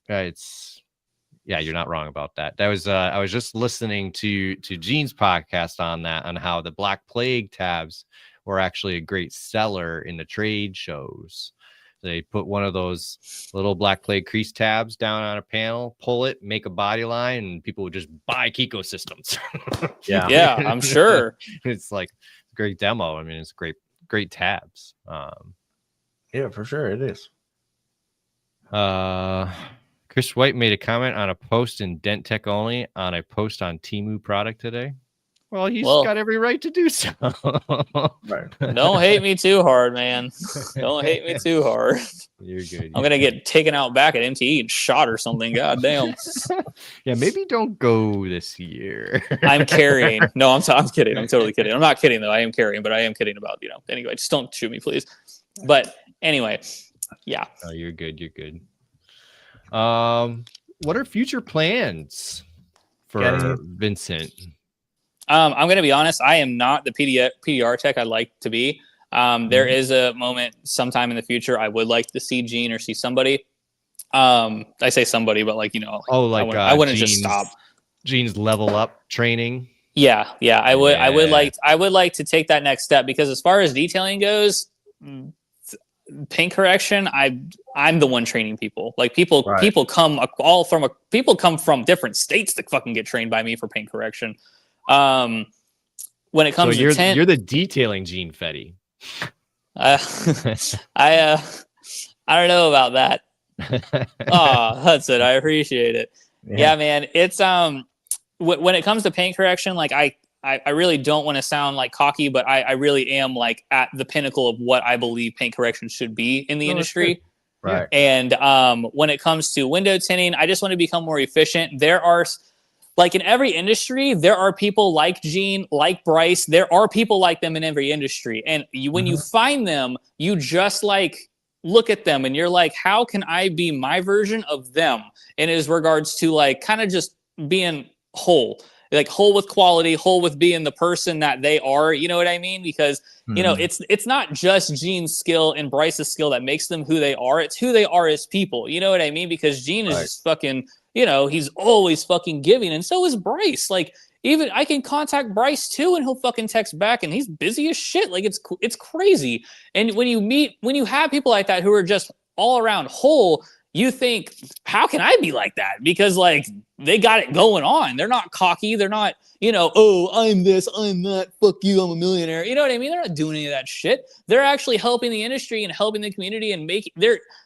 it's Yeah, you're not wrong about that. That was I was just listening to Gene's podcast on that, on how the Black Plague tabs were actually a great seller in the trade shows. They put one of those little Black Plague crease tabs down on a panel, pull it, make a body line, and people would just buy Kiko systems. Yeah. Yeah, I'm sure. It's like a great demo. I mean, it's great tabs. Yeah, for sure it is. Chris White made a comment on a post in Dent Tech Only on a post on Temu product today. Well, he's got every right to do so. Right. Don't hate me too hard, man. Don't hate me too hard. You're good. I'm gonna get taken out back at MTE and shot or something. God damn. Yeah, maybe don't go this year. I'm carrying. No, I'm kidding. I'm totally kidding. I'm not kidding though. I am carrying, but I am kidding about, anyway, just don't shoot me, please. But anyway, yeah. Oh, you're good. You're good. What are future plans for Vincent? I'm going to be honest. I am not the PDR tech I'd like to be. There is a moment sometime in the future I would like to see Gene or see somebody. I say somebody, but I wouldn't just stop. Gene's level up training. Yeah. I would like to take that next step, because as far as detailing goes, paint correction, I'm the one training people. Like people come from different states to fucking get trained by me for paint correction. When it comes to tint, you're the detailing Gene Fetty. I don't know about that. Oh, Hudson, I appreciate it. Yeah, man. It's when it comes to paint correction, like I really don't want to sound like cocky, but I really am like at the pinnacle of what I believe paint correction should be in the industry. Right. And when it comes to window tinting, I just want to become more efficient. There are, like in every industry, there are people like Gene, like Bryce. There are people like them in every industry. And when you find them, you just like look at them and you're like, how can I be my version of them? And as regards to like kind of just being whole. Like whole with quality, whole with being the person that they are, you know what I mean? Because, it's not just Gene's skill and Bryce's skill that makes them who they are. It's who they are as people. You know what I mean? Because Gene is just fucking, he's always fucking giving. And so is Bryce. Like, even I can contact Bryce too, and he'll fucking text back, and he's busy as shit. Like, it's crazy. And when you have people like that who are just all around whole, you think, how can I be like that? Because like they got it going on. They're not cocky. They're not, oh, I'm this, I'm that. Fuck you, I'm a millionaire. You know what I mean? They're not doing any of that shit. They're actually helping the industry and helping the community and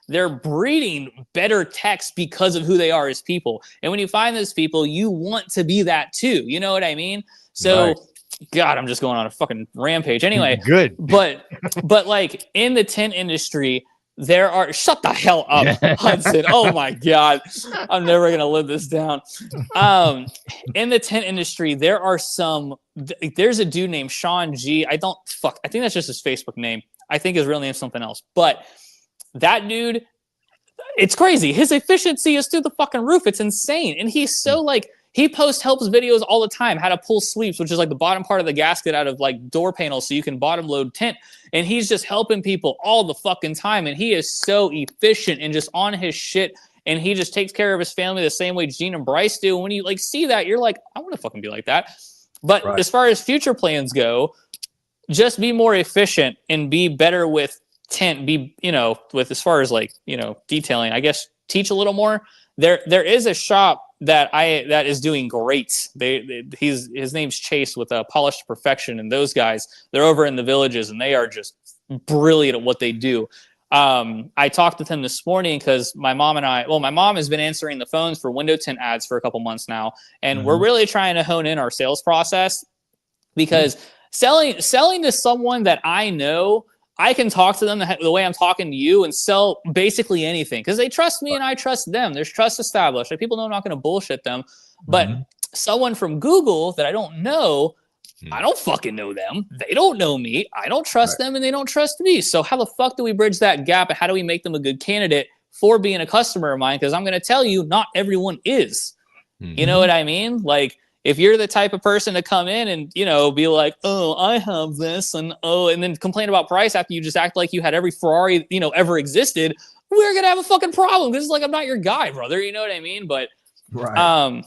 they're breeding better techs because of who they are as people. And when you find those people, you want to be that too. You know what I mean? So, God, I'm just going on a fucking rampage. Anyway, good. But like in the tint industry, there are, shut the hell up, Hudson. Oh my God. I'm never going to live this down. In the tent industry, there's a dude named Sean G. I think that's just his Facebook name. I think his real name is something else. But that dude, it's crazy. His efficiency is through the fucking roof. It's insane. And he's so like, he helps videos all the time, how to pull sweeps, which is like the bottom part of the gasket out of like door panels so you can bottom load tint. And he's just helping people all the fucking time. And he is so efficient and just on his shit. And he just takes care of his family the same way Gene and Bryce do. And when you like see that, you're like, I want to fucking be like that. But as far as future plans go, just be more efficient and be better with tint. Be, with as far as like, detailing, I guess, teach a little more. There is a shop that is doing great. His name's Chase with Polished to Perfection, and those guys, they're over in the Villages, and they are just brilliant at what they do. I talked with him this morning because my mom has been answering the phones for window tint ads for a couple months now, and we're really trying to hone in our sales process, because selling to someone that I know, I can talk to them the way I'm talking to you and sell basically anything because they trust me and I trust them. There's trust established. Like, people know I'm not going to bullshit them. But someone from Google that I don't know, I don't fucking know them. They don't know me. I don't trust them and they don't trust me. So how the fuck do we bridge that gap, and how do we make them a good candidate for being a customer of mine? Because I'm going to tell you, not everyone is. You know what I mean? Like, if you're the type of person to come in and, be like, oh, I have this and then complain about price after you just act like you had every Ferrari, ever existed, we're going to have a fucking problem. Because it's like, I'm not your guy, brother. You know what I mean? But Right.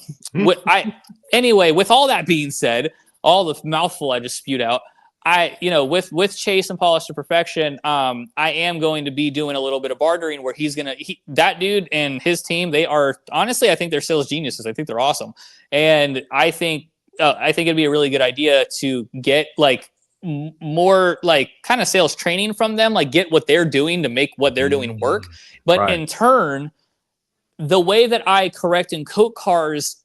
Anyway, with all that being said, all the mouthful I just spewed out, with Chase and Polish to Perfection, I am going to be doing a little bit of bartering where that dude and his team, they are honestly, I think they're sales geniuses. I think they're awesome. And I think it'd be a really good idea to get like more like kind of sales training from them, like get what they're doing to make what they're doing work. But in turn, the way that I correct and coat cars,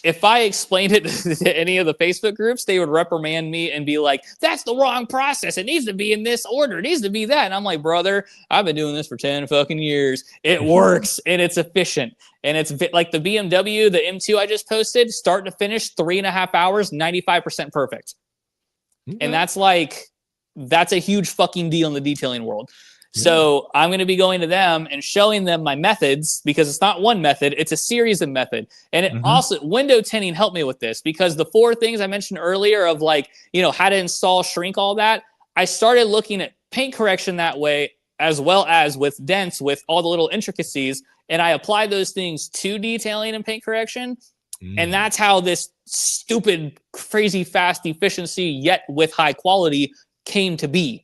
if I explained it to any of the Facebook groups, they would reprimand me and be like, that's the wrong process. It needs to be in this order. It needs to be that. And I'm like, brother, I've been doing this for 10 fucking years. It works and it's efficient. And it's like the BMW, the M2 I just posted, start to finish, 3.5 hours, 95% perfect. Okay. And that's a huge fucking deal in the detailing world. So I'm going to be going to them and showing them my methods, because it's not one method, it's a series of method. And it also, window tinting helped me with this, because the 4 things I mentioned earlier of like, how to install, shrink, all that, I started looking at paint correction that way, as well as with dents, with all the little intricacies. And I applied those things to detailing and paint correction. And that's how this stupid, crazy fast efficiency, yet with high quality, came to be.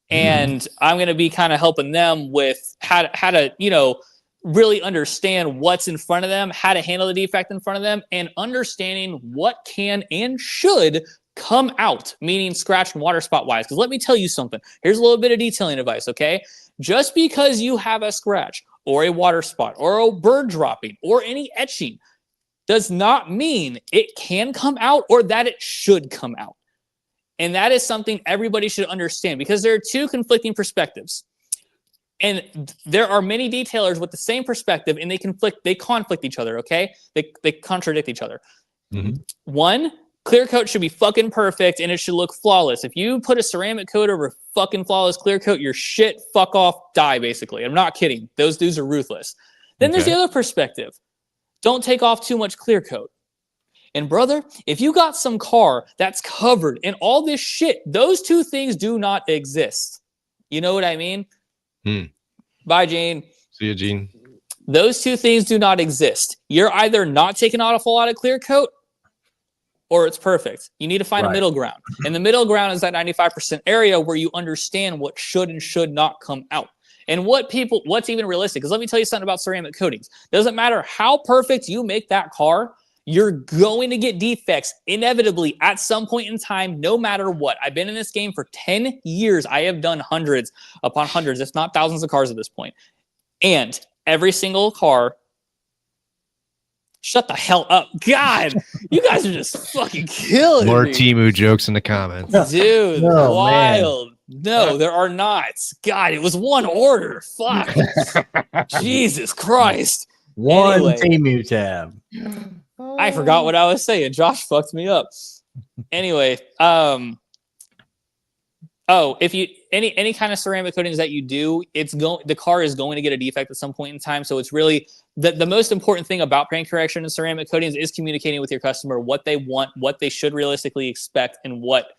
And I'm going to be kind of helping them with how to, really understand what's in front of them, how to handle the defect in front of them, and understanding what can and should come out, meaning scratch and water spot wise. Because let me tell you something. Here's a little bit of detailing advice, okay? Just because you have a scratch or a water spot or a bird dropping or any etching does not mean it can come out or that it should come out. And that is something everybody should understand, because there are 2 conflicting perspectives. And there are many detailers with the same perspective, and they conflict each other, okay? They contradict each other. One, clear coat should be fucking perfect and it should look flawless. If you put a ceramic coat over fucking flawless clear coat, you're shit, fuck off, die, basically. I'm not kidding. Those dudes are ruthless. Then there's the other perspective. Don't take off too much clear coat. And brother, if you got some car that's covered in all this shit, those 2 things do not exist. You know what I mean? Bye, Gene. See you, Gene. Those 2 things do not exist. You're either not taking out a full lot of clear coat, or it's perfect. You need to find a middle ground. And the middle ground is that 95% area where you understand what should and should not come out. And what's even realistic. Because let me tell you something about ceramic coatings. Doesn't matter how perfect you make that car, you're going to get defects inevitably at some point in time, no matter what. I've been in this game for 10 years. I have done hundreds upon hundreds, if not thousands of cars at this point. And every single car... Shut the hell up. God, you guys are just fucking killing More me. Temu jokes in the comments. Dude, Oh, wild. Man. No, there are not. God, it was one order. Fuck. Jesus Christ. One Anyway. Temu tab. I forgot what I was saying. Josh fucked me up. Anyway, if you any kind of ceramic coatings that you do, the car is going to get a defect at some point in time. So it's really the most important thing about paint correction and ceramic coatings is communicating with your customer what they want, what they should realistically expect, and what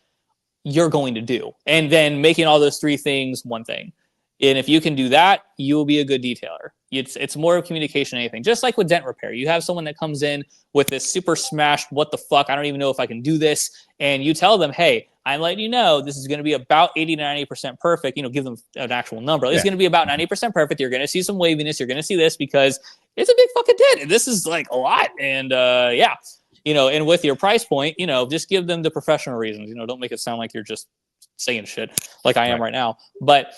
you're going to do, and then making all those 3 things one thing. And if you can do that, you will be a good detailer. It's more of communication than anything. Just like with dent repair, you have someone that comes in with this super smashed, what the fuck, I don't even know if I can do this. And you tell them, hey, I'm letting you know this is going to be about 80 to 90% perfect. Give them an actual number. It's going to be about 90% perfect. You're going to see some waviness. You're going to see this because it's a big fucking dent. And this is like a lot. And and with your price point, just give them the professional reasons. Don't make it sound like you're just saying shit like I am right now. But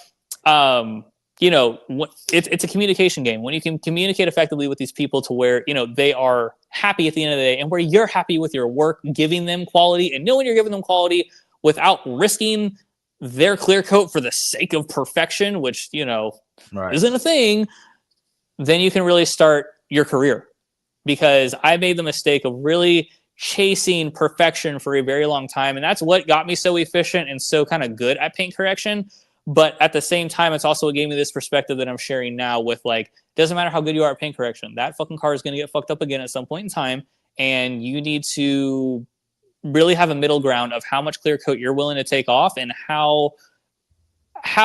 it's a communication game. When you can communicate effectively with these people to where, they are happy at the end of the day, and where you're happy with your work, giving them quality and knowing you're giving them quality without risking their clear coat for the sake of perfection, which, isn't a thing, then you can really start your career. Because I made the mistake of really chasing perfection for a very long time. And that's what got me so efficient and so kind of good at paint correction. But at the same time, it's also gave me this perspective that I'm sharing now with, like, doesn't matter how good you are at paint correction. That fucking car is going to get fucked up again at some point in time. And you need to really have a middle ground of how much clear coat you're willing to take off and how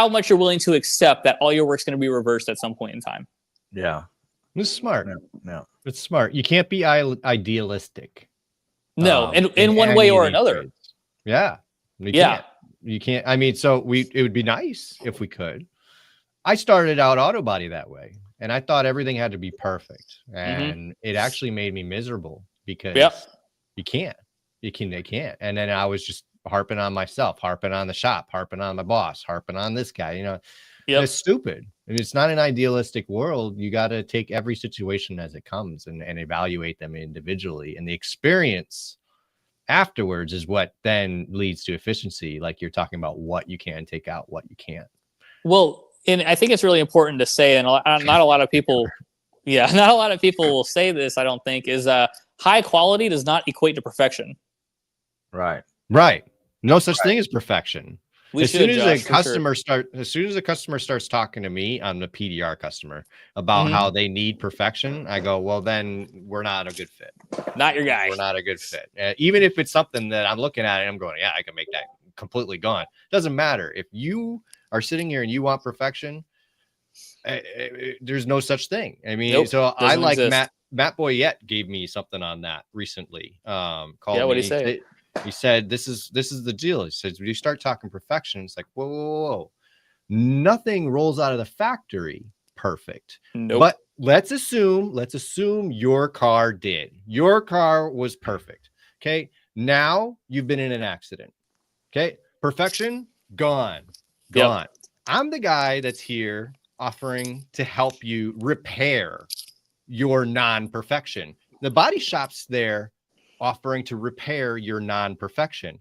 much you're willing to accept that all your work's going to be reversed at some point in time. Yeah. It's smart. No. It's smart. You can't be idealistic. No, in one way or another. Kids. Yeah. You can't. I mean, so it would be nice if we could. I started out auto body that way, and I thought everything had to be perfect, and it actually made me miserable because they can't. And then I was just harping on myself, harping on the shop, harping on my boss, harping on this guy. You know, it's stupid. And it's not an idealistic world. You got to take every situation as it comes and evaluate them individually, and the experience afterwards is what then leads to efficiency. Like you're talking about what you can take out, what you can't. Well, and I think it's really important to say, and not a lot of people, not a lot of people will say this, I don't think, is high quality does not equate to perfection. Right. No such thing as perfection. As soon as a customer starts talking to me, I'm the PDR customer, about how they need perfection, I go, well, then we're not a good fit. Not your guy. We're not a good fit. Even if it's something that I'm looking at and I'm going, yeah, I can make that completely gone. Doesn't matter. If you are sitting here and you want perfection, there's no such thing. I mean, so I like Matt Boyette gave me something on that recently. What did he say? He said, this is the deal. He says, when you start talking perfection, it's like, whoa. Nothing rolls out of the factory perfect. Nope. But let's assume your car did. Your car was perfect. Okay. Now you've been in an accident. Okay. Perfection, gone. I'm the guy that's here offering to help you repair your non-perfection. The body shop's there offering to repair your non-perfection.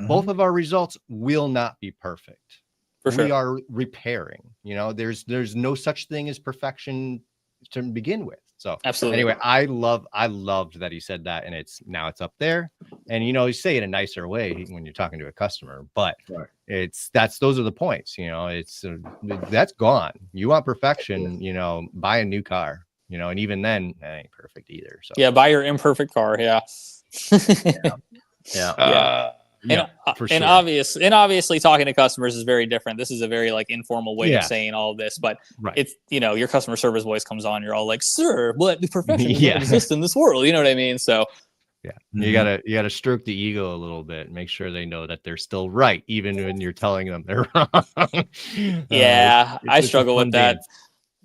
Both of our results will not be perfect. We are repairing. You know, there's no such thing as perfection to begin with. So absolutely. Anyway, I loved that he said that, and it's up there. And you know, you say it in a nicer way when you're talking to a customer, but those are the points. You know, that's gone. You want perfection, you know, buy a new car. You know, and even then, that ain't perfect either. So buy your imperfect car. And obviously talking to customers is very different. This is a very like informal way of saying all of this, but it's, you know, your customer service voice comes on, you're all like, sir, but perfection doesn't exist in this world. You know what I mean? So you gotta stroke the ego a little bit, make sure they know that they're still right, even when you're telling them they're wrong. I struggle with that.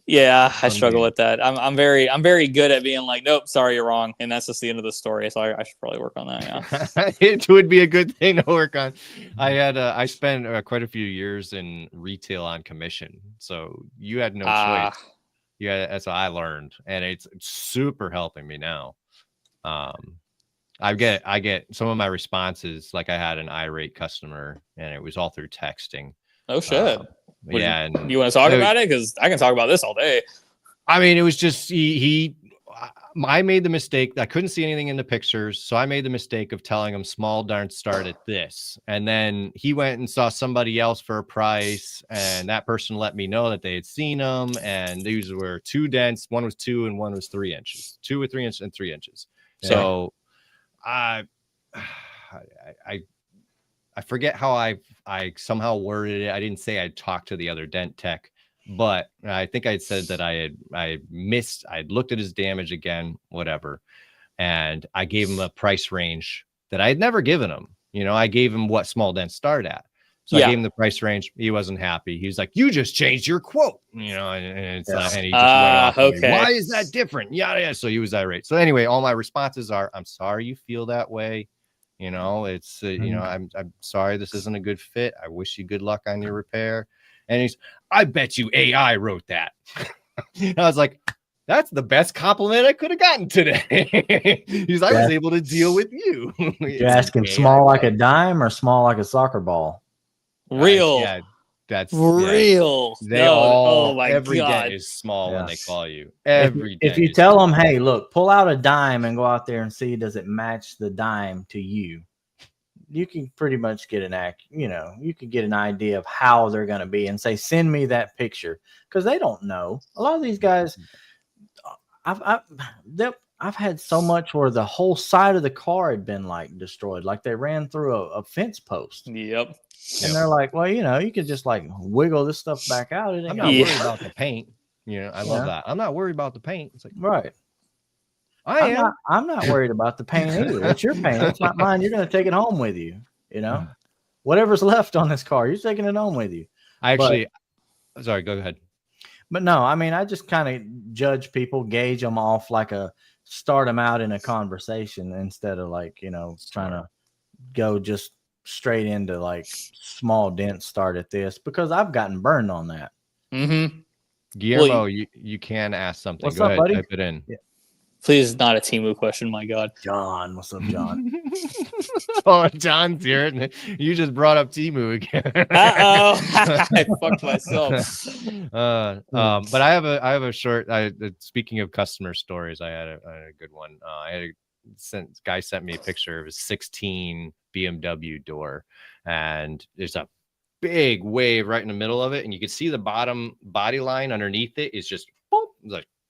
I struggle with that. I'm very good at being like, nope, sorry, you're wrong, and that's just the end of the story. So I should probably work on that. Yeah, it would be a good thing to work on. I spent quite a few years in retail on commission, so you had no choice. Yeah, that's what I learned, and it's super helping me now. I get some of my responses, like I had an irate customer, and it was all through texting. Oh shit. And you want to talk about it? Because I can talk about this all day. I mean, it was just I made the mistake. I couldn't see anything in the pictures, so I made the mistake of telling him small darn start at this, and then he went and saw somebody else for a price, and that person let me know that they had seen them, and these were two dents. One was 2 and one was 3 inches. 2 or 3 inches and 3 inches. So I forget how I somehow worded it. I didn't say I'd talked to the other dent tech, but I think I'd said that I'd looked at his damage again, whatever. And I gave him a price range that I had never given him. You know, I gave him what small dents start at. So I gave him the price range. He wasn't happy. He was like, you just changed your quote, you know, and it's and he just went off. Okay. Why is that different? Yeah. So he was irate. So anyway, all my responses are, I'm sorry you feel that way. You know, it's, you know, I'm sorry, this isn't a good fit. I wish you good luck on your repair. And I bet you AI wrote that. I was like, that's the best compliment I could have gotten today. He's I was able to deal with you. You're asking small like a dime or small like a soccer ball? Real. That's real. Every dent is small when they call you. If you tell them, hey, look, pull out a dime and go out there and see, does it match the dime to you? You can pretty much get you can get an idea of how they're going to be and say, send me that picture, because they don't know. A lot of these guys, I've had so much where the whole side of the car had been like destroyed, like they ran through a fence post. Yep. And they're like, well, you know, you could just like wiggle this stuff back out. I'm not worried about the paint. I love that. I'm not worried about the paint. It's like, Right. I am. I'm not worried about the paint either. It's your paint. It's not mine. You're going to take it home with you. Whatever's left on this car, you're taking it home with you. Sorry, go ahead. But no, I mean, I just kind of judge people, gauge them off start them out in a conversation instead of trying to go just straight into small dents start at this, because I've gotten burned on that. Mm-hmm. Guillermo, you can ask something. What's Go up, ahead, buddy? type it in. Yeah. Please, not a Temu question. My God. John, what's up, John? Oh, John's here. You just brought up Temu again. Uh-oh. I fucked myself. But I have a short. Speaking of customer stories, I had a good one. Guy sent me a picture of his 16 BMW door, and there's a big wave right in the middle of it, and you can see the bottom body line underneath it is just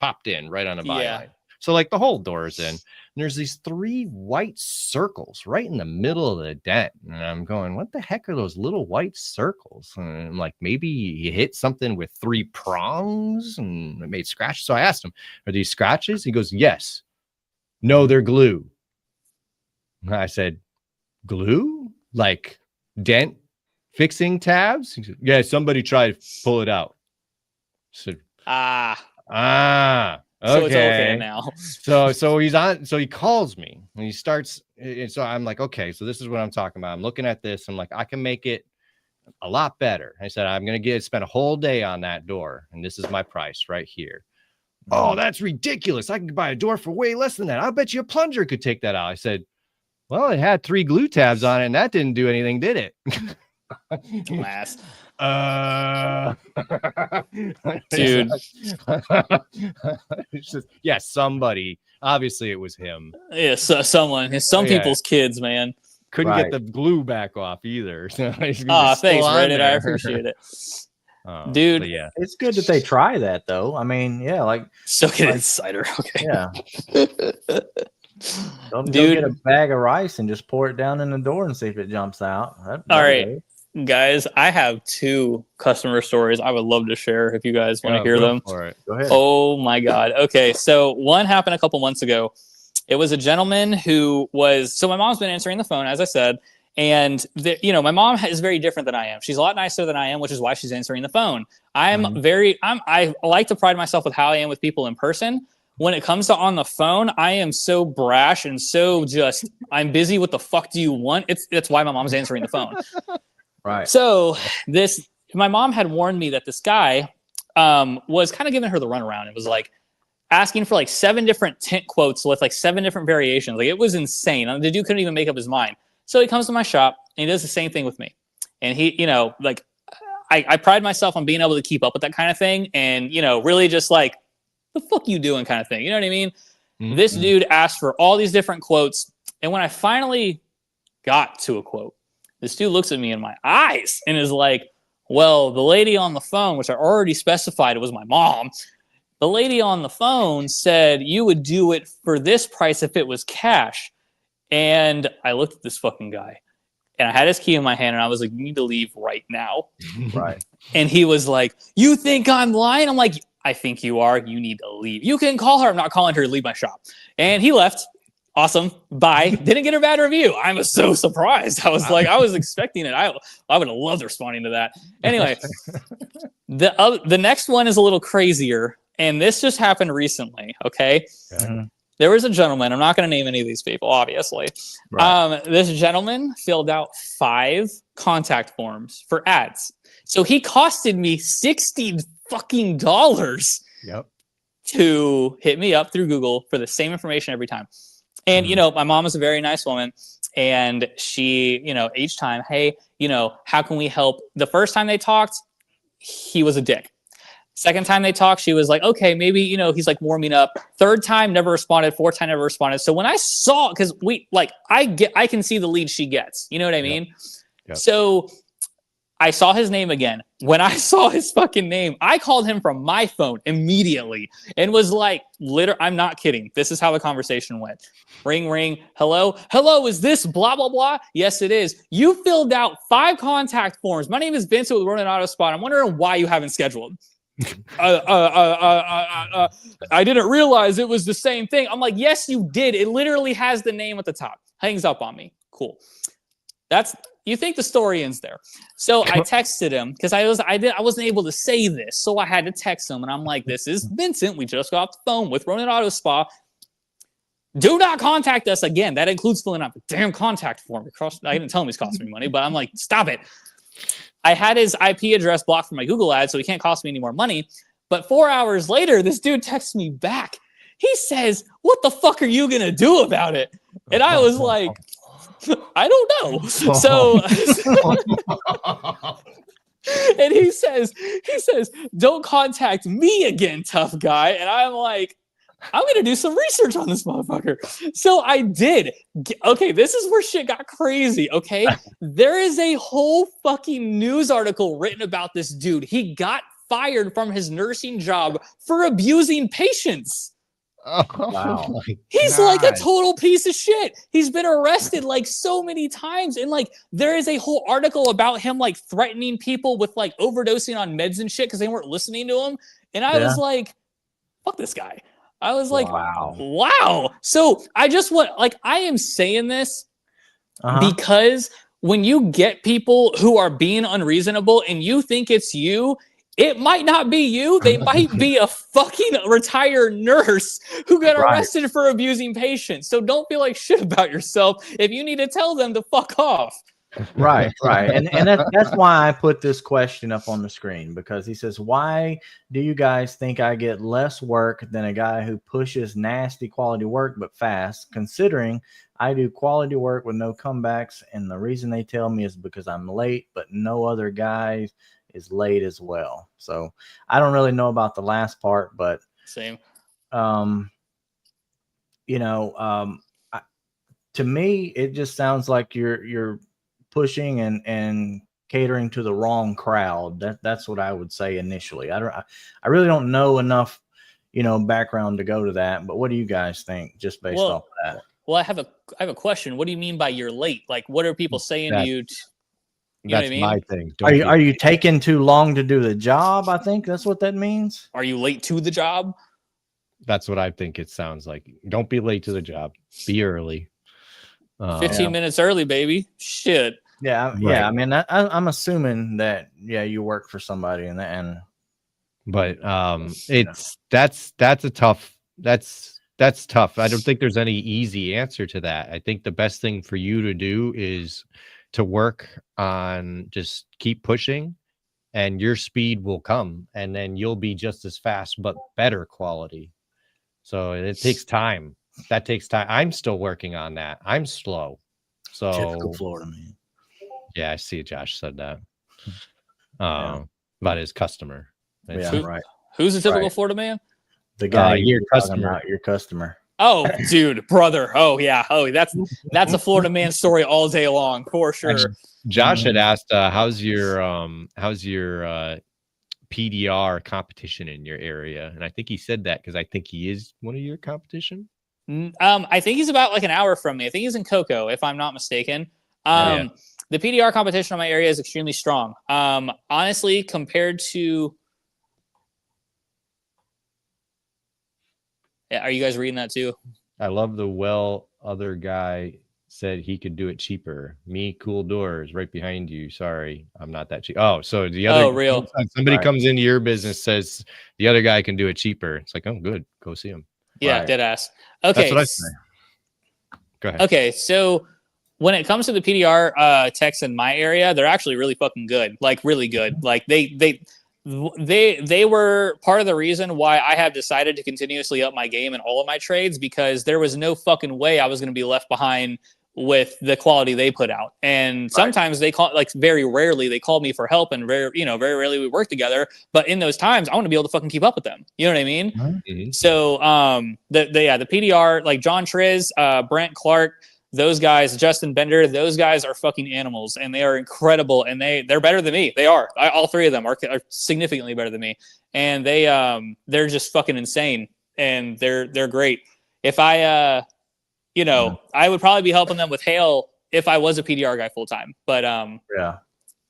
popped in right on the body line. So the whole door is in, and there's these 3 white circles right in the middle of the dent. And I'm going, what the heck are those little white circles? And I'm like, maybe you hit something with 3 prongs and it made scratches. So I asked him, are these scratches? He goes, yes. No, they're glue. And I said, glue? Like dent fixing tabs? He said, yeah, somebody tried to pull it out. I said, okay. So it's okay now. So he's on. So he calls me and he starts. And so I'm like, okay, so this is what I'm talking about. I'm looking at this. I'm like, I can make it a lot better. I said, I'm going to spend a whole day on that door. And this is my price right here. Oh, that's ridiculous. I can buy a door for way less than that. I bet you a plunger could take that out. I said, well, it had 3 glue tabs on it and that didn't do anything, did it? Class. Dude. It's just, somebody. Obviously, it was him. Yeah, some people's kids, man. Couldn't get the glue back off either. So thanks, Reddit. I appreciate it. Dude, yeah, it's good that they try that though. I mean, so get insider. Okay. Yeah. Don't get a bag of rice and just pour it down in the door and see if it jumps out. All right. Guys, I have 2 customer stories I would love to share if you guys want to hear them. Go ahead. Oh my God. Okay, so one happened a couple months ago. It was a gentleman who was, so my mom's been answering the phone, as I said, and my mom is very different than I am. She's a lot nicer than I am, which is why she's answering the phone. I like to pride myself with how I am with people in person. When it comes to on the phone, I am so brash and so just, I'm busy. What the fuck do you want? That's why my mom's answering the phone. Right. So my mom had warned me that this guy was kind of giving her the runaround. It was asking for 7 different tint quotes with 7 different variations. It was insane. The dude couldn't even make up his mind. So he comes to my shop and he does the same thing with me. And he, I pride myself on being able to keep up with that kind of thing. And, really just the fuck you doing kind of thing. You know what I mean? Mm-hmm. This dude asked for all these different quotes. And when I finally got to a quote, this dude looks at me in my eyes and is like, well, the lady on the phone, which I already specified it was my mom, the lady on the phone said you would do it for this price if it was cash. And I looked at this fucking guy and I had his key in my hand and I was like, you need to leave right now. Right. And he was like, you think I'm lying? I'm like, I think you are. You need to leave. You can call her. I'm not calling her. Leave my shop. And he left. Awesome. Bye. Didn't get a bad review. I was so surprised. I was expecting it. I would have loved responding to that. Anyway, the next one is a little crazier. And this just happened recently. Okay. Mm-hmm. There was a gentleman. I'm not going to name any of these people, obviously. Right. This gentleman filled out 5 contact forms for ads. So he costed me $60 fucking dollars to hit me up through Google for the same information every time. And, my mom is a very nice woman and she, each time, hey, how can we help? The first time they talked, he was a dick. Second time they talked, she was like, okay, maybe, he's warming up. Third time, never responded. Fourth time, never responded. So when I saw, because I can see the lead she gets, you know what I mean? Yep. So I saw his name again. When I saw his fucking name, I called him from my phone immediately and was like, I'm not kidding. This is how the conversation went. Ring, ring. Hello. Hello. Is this blah, blah, blah? Yes, it is. You filled out 5 contact forms. My name is Vincent with Ronin Auto Spot. I'm wondering why you haven't scheduled. I didn't realize it was the same thing. I'm like, yes, you did. It literally has the name at the top. Hangs up on me. Cool. You think the story ends there. So I texted him because I wasn't able to say this. So I had to text him, and I'm like, this is Vincent. We just got off the phone with Ronin Auto Spa. Do not contact us again. That includes filling out the damn contact form. I didn't tell him he's costing me money, but I'm like, stop it. I had his IP address blocked from my Google ads, so he can't cost me any more money. But 4 hours later, this dude texts me back. He says, what the fuck are you going to do about it? And I was like, I don't know. So, and he says, don't contact me again, tough guy. And I'm like, I'm going to do some research on this motherfucker. So I did. Okay, this is where shit got crazy, okay? There is a whole fucking news article written about this dude. He got fired from his nursing job for abusing patients. Oh, Wow. He's like a total piece of shit. He's been arrested like so many times. And like there is a whole article about him like threatening people with like overdosing on meds and shit because they weren't listening to him. And I was like, fuck this guy. I was like, wow. So I am saying this because when you get people who are being unreasonable and you think it's you, it might not be you. They might be a fucking retired nurse who got arrested for abusing patients. So don't feel like shit about yourself if you need to tell them to fuck off. Right. And that's why I put this question up on the screen, because he says, why do you guys think I get less work than a guy who pushes nasty quality work but fast, considering I do quality work with no comebacks, and the reason they tell me is because I'm late, but no other guy is late as well. So I don't really know about the last part, but same. To me, it just sounds like you're pushing and catering to the wrong crowd. That's what I would say initially. I really don't know enough, background to go to that. But what do you guys think, just based off that? Well, I have a question. What do you mean by you're late? Like, what are people saying to you? That's my thing. Are you taking too long to do the job? I think that's what that means. Are you late to the job? That's what I think it sounds like. Don't be late to the job. Be early. 15 minutes early, baby. Shit. Yeah, Right. yeah. I mean, I'm assuming that you work for somebody, but that's tough. I don't think there's any easy answer to that. I think the best thing for you to do is to work on just keep pushing, and your speed will come, and then you'll be just as fast but better quality. So it takes time. That takes time. I'm still working on that. I'm slow. So typical Florida man. Yeah, I see. Josh said that about his customer. Right. Who's a typical Florida man? The guy your customer. Your customer. Oh, dude, brother. Oh, yeah. Oh, that's a Florida man story all day long for sure. Actually, Josh had asked, how's your PDR competition in your area? And I think he said that because I think he is one of your competition. I think he's about like an hour from me. I think he's in Cocoa, if I'm not mistaken. The PDR competition in my area is extremely strong. Honestly, compared to... Yeah, are you guys reading that too? I love the other guy said he could do it cheaper. Me, cool doors right behind you. Sorry, I'm not that cheap. Oh, so the other real. Somebody comes into your business, says the other guy can do it cheaper. It's like, oh, good. Go see him. Yeah, dead ass. Okay. That's what I say. Go ahead. Okay, so when it comes to the PDR techs in my area, they're actually really fucking good. Like really good. Like they were part of the reason why I have decided to continuously up my game in all of my trades, because there was no fucking way I was going to be left behind with the quality they put out. And sometimes they call, like very rarely they call me for help, and very rarely we work together. But in those times, I want to be able to fucking keep up with them. You know what I mean? Mm-hmm. So the PDR, like John Triz, Brent Clark, those guys, Justin Bender, those guys are fucking animals, and they are incredible, and they're better than me. They are. All three of them are significantly better than me, and they're just fucking insane, and they're great. If I I would probably be helping them with hail if I was a PDR guy full time. But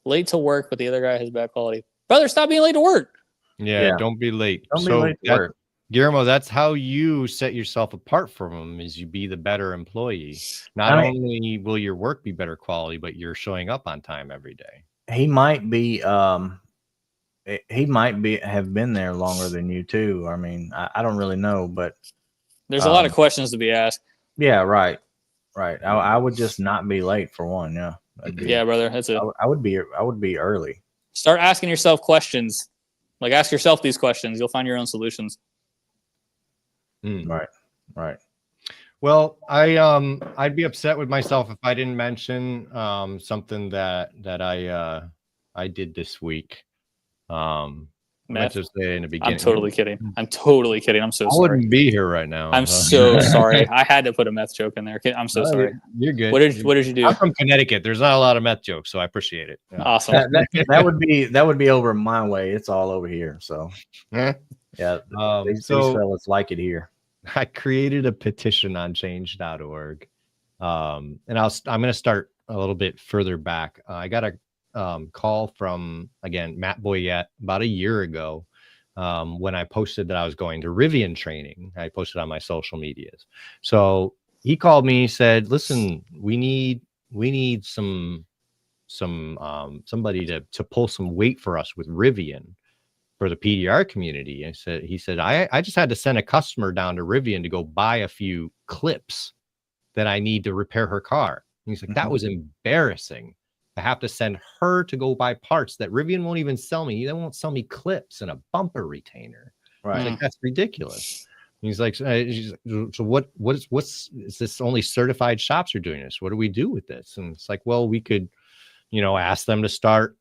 late to work, but the other guy has bad quality. Brother, stop being late to work. Yeah, Yeah. don't be late. Don't be So late to that- work. Guillermo, that's how you set yourself apart from them, is you be the better employee. Not I mean- only will your work be better quality, but you're showing up on time every day. He might be have been there longer than you too. I mean, I don't really know, but There's a lot of questions to be asked. yeah, right. I would just not be late for one. Yeah, Yeah, brother. That's it. I would be early. Start asking yourself questions. Like, ask yourself these questions. You'll find your own solutions. Right. Well, I'd be upset with myself if I didn't mention something that I did this week. I meant to say in the beginning. I'm totally kidding. I'm so I sorry. wouldn't be here right now. I'm so sorry. I had to put a meth joke in there. I'm so sorry. You're good. What did you do? I'm from Connecticut. There's not a lot of meth jokes, so I appreciate it. Yeah. Awesome. That would be over my way. It's all over here. So Huh? yeah, these so fellas like it here. I created a petition on change.org. And I'm going to start a little bit further back. I got a call from, again, Matt Boyette about a year ago when I posted that I was going to Rivian training. I posted on my social medias. So he called me, said, listen, we need somebody to pull some weight for us with Rivian for the PDR community. He said, I just had to send a customer down to Rivian to go buy a few clips that I need to repair her car. And he's like, that was embarrassing. I have to send her to go buy parts that Rivian won't even sell me. They won't sell me clips and a bumper retainer. Right. Like, that's ridiculous. He's like, so what's is this only certified shops are doing this? What do we do with this? And it's like, well, we could, ask them to start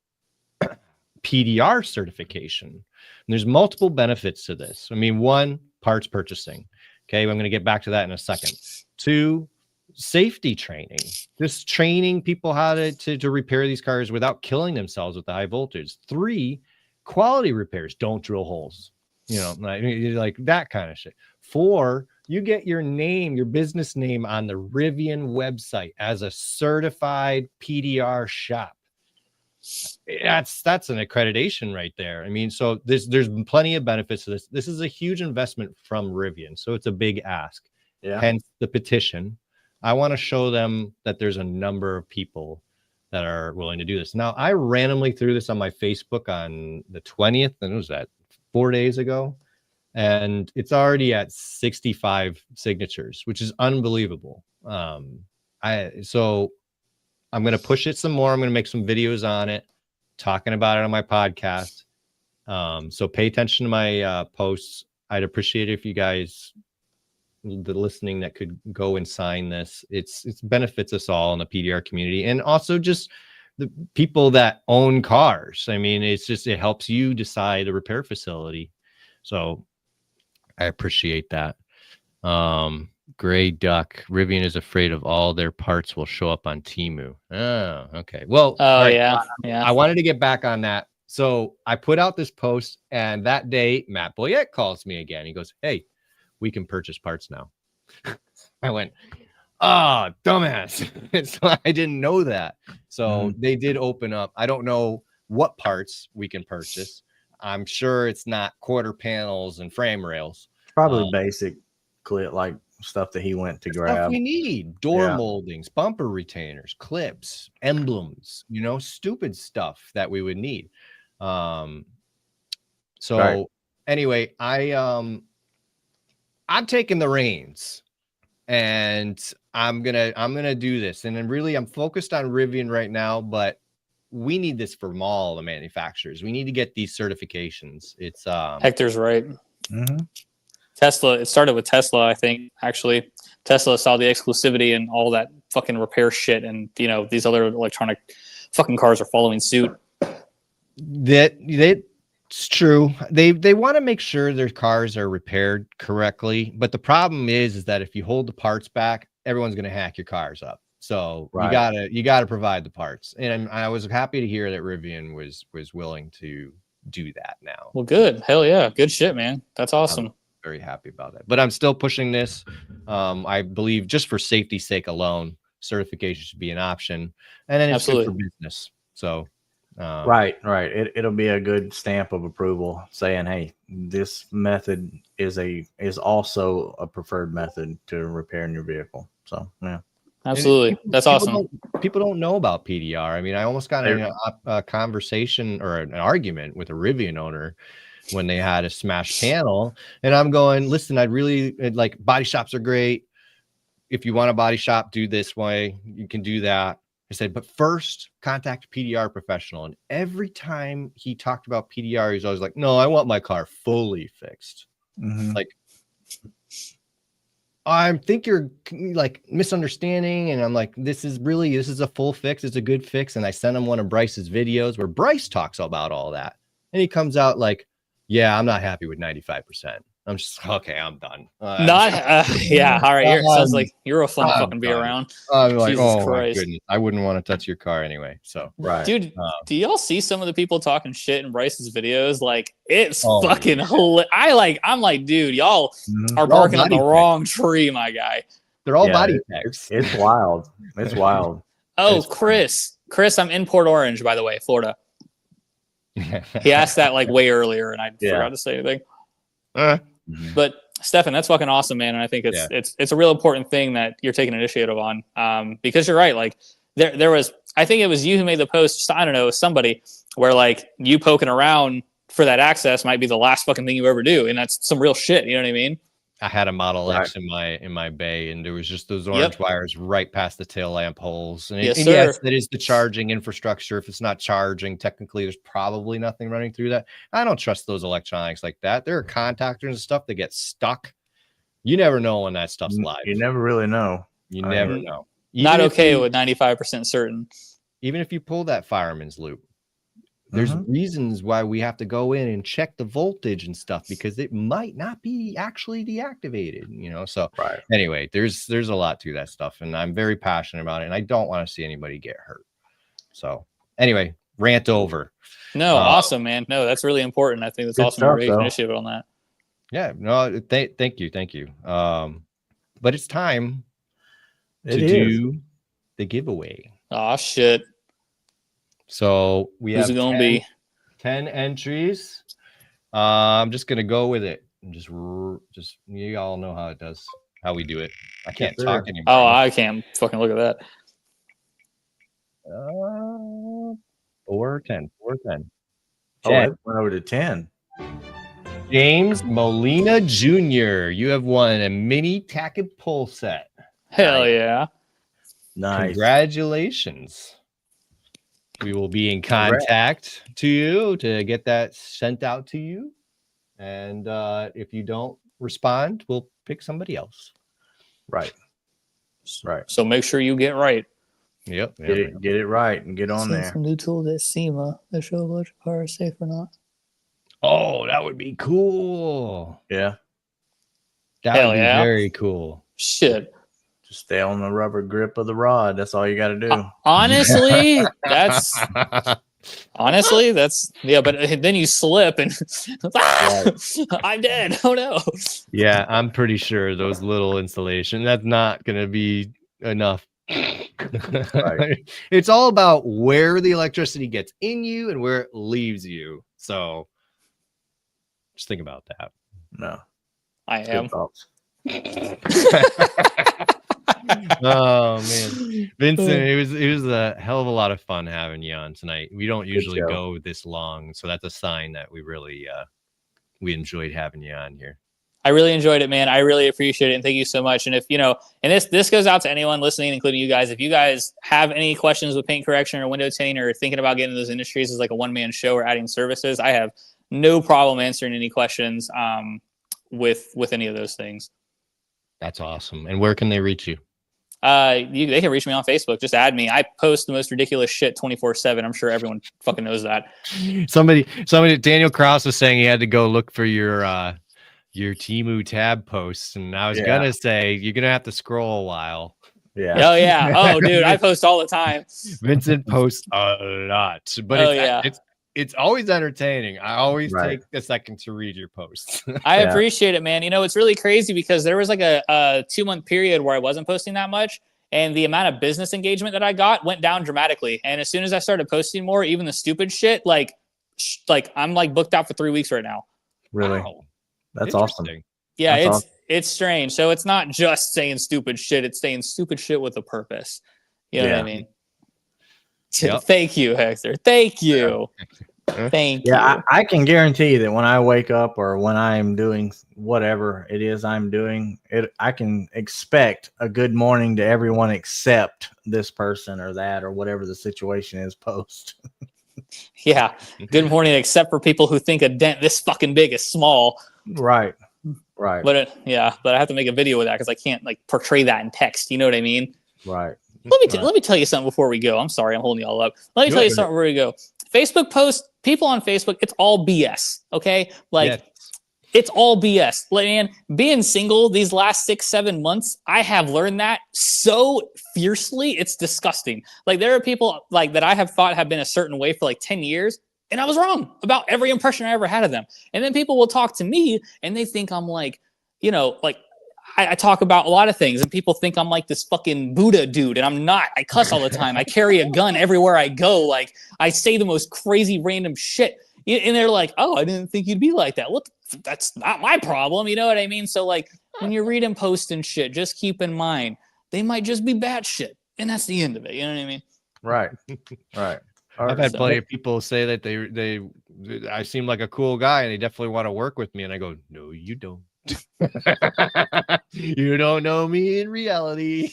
PDR certification. And there's multiple benefits to this. I mean, one, parts purchasing. Okay, I'm going to get back to that in a second. Two, safety training, just training people how to repair these cars without killing themselves with the high voltage. Three, quality repairs. Don't drill holes, like that kind of shit. Four, you get your name, your business name on the Rivian website as a certified PDR shop. That's an accreditation right there. I mean, so there's plenty of benefits to this. This is a huge investment from Rivian, so it's a big ask. Yeah. Hence the petition. I want to show them that there's a number of people that are willing to do this. Now, I randomly threw this on my Facebook on the 20th, and it was that 4 days ago, and it's already at 65 signatures, which is unbelievable. So I'm going to push it some more. I'm going to make some videos on it, talking about it on my podcast. So pay attention to my posts. I'd appreciate it if you guys, the listening, that could go and sign this. It's benefits us all in the PDR community, and also just the people that own cars. I mean, it helps you decide a repair facility. So I appreciate that. Gray Duck, Rivian is afraid of all their parts will show up on Temu. Oh, okay. Well, right, yeah. I wanted to get back on that. So I put out this post, and that day Matt Boyette calls me again. He goes, hey, we can purchase parts now. I went, dumbass. So I didn't know that. So they did open up. I don't know what parts we can purchase. I'm sure it's not quarter panels and frame rails. Probably basic clip, like stuff that he went to grab. Stuff we need: door moldings, bumper retainers, clips, emblems, stupid stuff that we would need. Anyway, I'm taking the reins, and I'm gonna do this. And then really, I'm focused on Rivian right now, but we need this from all the manufacturers. We need to get these certifications. It's Hector's right. Mm-hmm. Tesla, it started with Tesla, I think. Actually, Tesla saw the exclusivity and all that fucking repair shit, and these other electronic fucking cars are following suit. It's true. They want to make sure their cars are repaired correctly, but the problem is that if you hold the parts back, everyone's going to hack your cars up. So you gotta provide the parts. And I was happy to hear that Rivian was willing to do that now. Well, good. Hell yeah. Good shit, man. That's awesome. I'm very happy about that. But I'm still pushing this. I believe just for safety's sake alone, certification should be an option. And then it's good for business. So Right. It'll be a good stamp of approval saying, "Hey, this method is also a preferred method to repairing your vehicle." So yeah, Absolutely. That's awesome. People don't know about PDR. I mean, I almost got in a conversation or an argument with a Rivian owner when they had a smashed panel, and I'm going, listen, like body shops are great. If you want a body shop, do this way. You can do that. I said, but first contact a PDR professional. And every time he talked about PDR, he's always like, no, I want my car fully fixed. Like, I think you're like misunderstanding. And I'm like, this is a full fix. It's a good fix. And I sent him one of Bryce's videos where Bryce talks about all that. And he comes out like, yeah, I'm not happy with 95%. I'm just okay. I'm done. Yeah. All right. Sounds like you're a fun fucking be around. I'm like, Jesus oh Christ. my goodness, I wouldn't want to touch your car anyway. So right, dude. Do y'all see some of the people talking shit in Bryce's videos? Like, it's fucking hilarious. I'm like, dude, y'all are barking on the wrong tree, my guy. They're all body tags. It's wild. It's wild. Oh, Chris, I'm in Port Orange, by the way, Florida. He asked that like way earlier, and I forgot to say anything. But Stefan, that's fucking awesome, man. And I think it's a real important thing that you're taking initiative on, because you're right. Like there was, I think it was you who made the post. I don't know, somebody where like you poking around for that access might be the last fucking thing you ever do, and that's some real shit. You know what I mean? I had a Model X in my bay, and there was just those orange wires right past the tail lamp holes. And, yes, that is the charging infrastructure. If it's not charging, technically, there's probably nothing running through that. I don't trust those electronics like that. There are contactors and stuff that get stuck. You never know when that stuff's live. You never really know. You never know. Not okay with 95% certain. Even if you pull that fireman's loop, there's reasons why we have to go in and check the voltage and stuff, because it might not be actually deactivated, you know? So anyway, there's a lot to that stuff, and I'm very passionate about it, and I don't want to see anybody get hurt. So anyway, rant over. No, awesome, man. No, that's really important. I think that's awesome to raise initiative on that. Yeah, no, thank you. But it's time to do the giveaway. Oh shit. So we have it gonna be 10 entries. I'm just gonna go with it. Just you all know how we do it. I can't talk anymore. Oh, I can't fucking look at that. 4 10. Oh, I went over to 10. James Molina Jr., you have won a mini tack and pull set. Hell yeah. Nice. Congratulations. We will be in contact to you to get that sent out to you. And if you don't respond, we'll pick somebody else. Right. So make sure you get right. Yep. Get it right and get on there. Some new tools at SEMA that show if electric car is safe or not. Oh, that would be cool. Yeah. That would be very cool. Shit. Just stay on the rubber grip of the rod. That's all you got to do. Honestly, that's but then you slip and I'm dead. Oh no. Yeah, I'm pretty sure those little installation, that's not going to be enough. It's all about where the electricity gets in you and where it leaves you. So just think about that. No. I am. Oh man, Vincent, it was a hell of a lot of fun having you on tonight. We don't usually go this long, so that's a sign that we really we enjoyed having you on here. I really enjoyed it, man. I really appreciate it, and thank you so much. And if and this goes out to anyone listening, including you guys. If you guys have any questions with paint correction or window tinting, or thinking about getting into those industries as like a one-man show or adding services, I have no problem answering any questions with any of those things. That's awesome. And where can they reach you? They can reach me on Facebook. Just add me. I post the most ridiculous shit 24/7. I'm sure everyone fucking knows that. Somebody, Daniel Krause was saying he had to go look for your Temu tab posts, and I was gonna say you're gonna have to scroll a while. Yeah. Oh yeah. Oh dude, I post all the time. Vincent posts a lot, but it's always entertaining. I always take a second to read your posts. I appreciate it, man. It's really crazy because there was like a 2-month period where I wasn't posting that much. and the amount of business engagement that I got went down dramatically. And as soon as I started posting more, even the stupid shit, like I'm like booked out for 3 weeks right now. Really? Wow. That's awesome. Yeah, That's it's strange. So it's not just saying stupid shit; it's saying stupid shit with a purpose. You know what I mean? Yep. Thank you, Hector. Thank you. Thank you. Yeah, I can guarantee that when I wake up or when I'm doing whatever it is I'm doing, I can expect a good morning to everyone except this person or that or whatever the situation is post. Yeah. Good morning, except for people who think a dent this fucking big is small. Right. Right. But but I have to make a video with that because I can't like portray that in text. You know what I mean? Right. Let me tell you something before we go. I'm sorry, I'm holding you all up. Let me tell you something before we go. Facebook posts, people on Facebook, it's all BS. Okay, like it's all BS. Man, being single these last 6-7 months, I have learned that so fiercely. It's disgusting. Like there are people like that I have thought have been a certain way for like 10 years. And I was wrong about every impression I ever had of them. And then people will talk to me and they think I'm like, you know, like I talk about a lot of things and people think I'm like this fucking Buddha dude. And I'm not. I cuss all the time. I carry a gun everywhere I go. Like I say the most crazy random shit. And they're like, oh, I didn't think you'd be like that. Well, that's not my problem. You know what I mean? So like when you're reading posts and shit, just keep in mind, they might just be bad shit. And that's the end of it. You know what I mean? Right. Right. I've had plenty of people say that I seem like a cool guy and they definitely want to work with me. And I go, no, you don't. You don't know me in reality.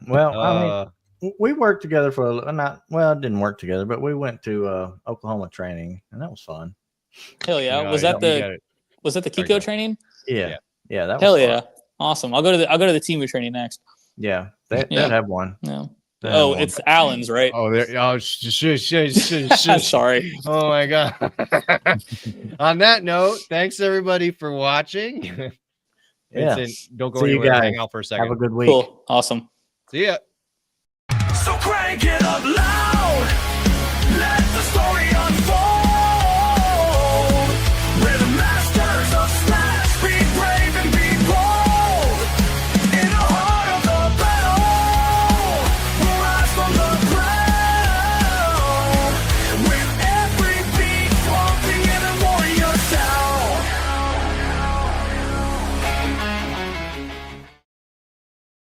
Well, I mean, we worked together for it didn't work together, but we went to Oklahoma training and that was fun. Hell yeah. No, was that the Kiko training? Yeah. Yeah. That was Hell fun. yeah. Awesome. I'll go to the Timu training next. Yeah. They have one. No. They Oh, have one. it's Allen's, right? Oh, there. Oh, Sorry. Oh my god. On that note, thanks everybody for watching. Yeah. Vincent, don't go See you anywhere. guys. Hang out for a second. Have a good week. Cool. Awesome. See ya. So crank it up loud.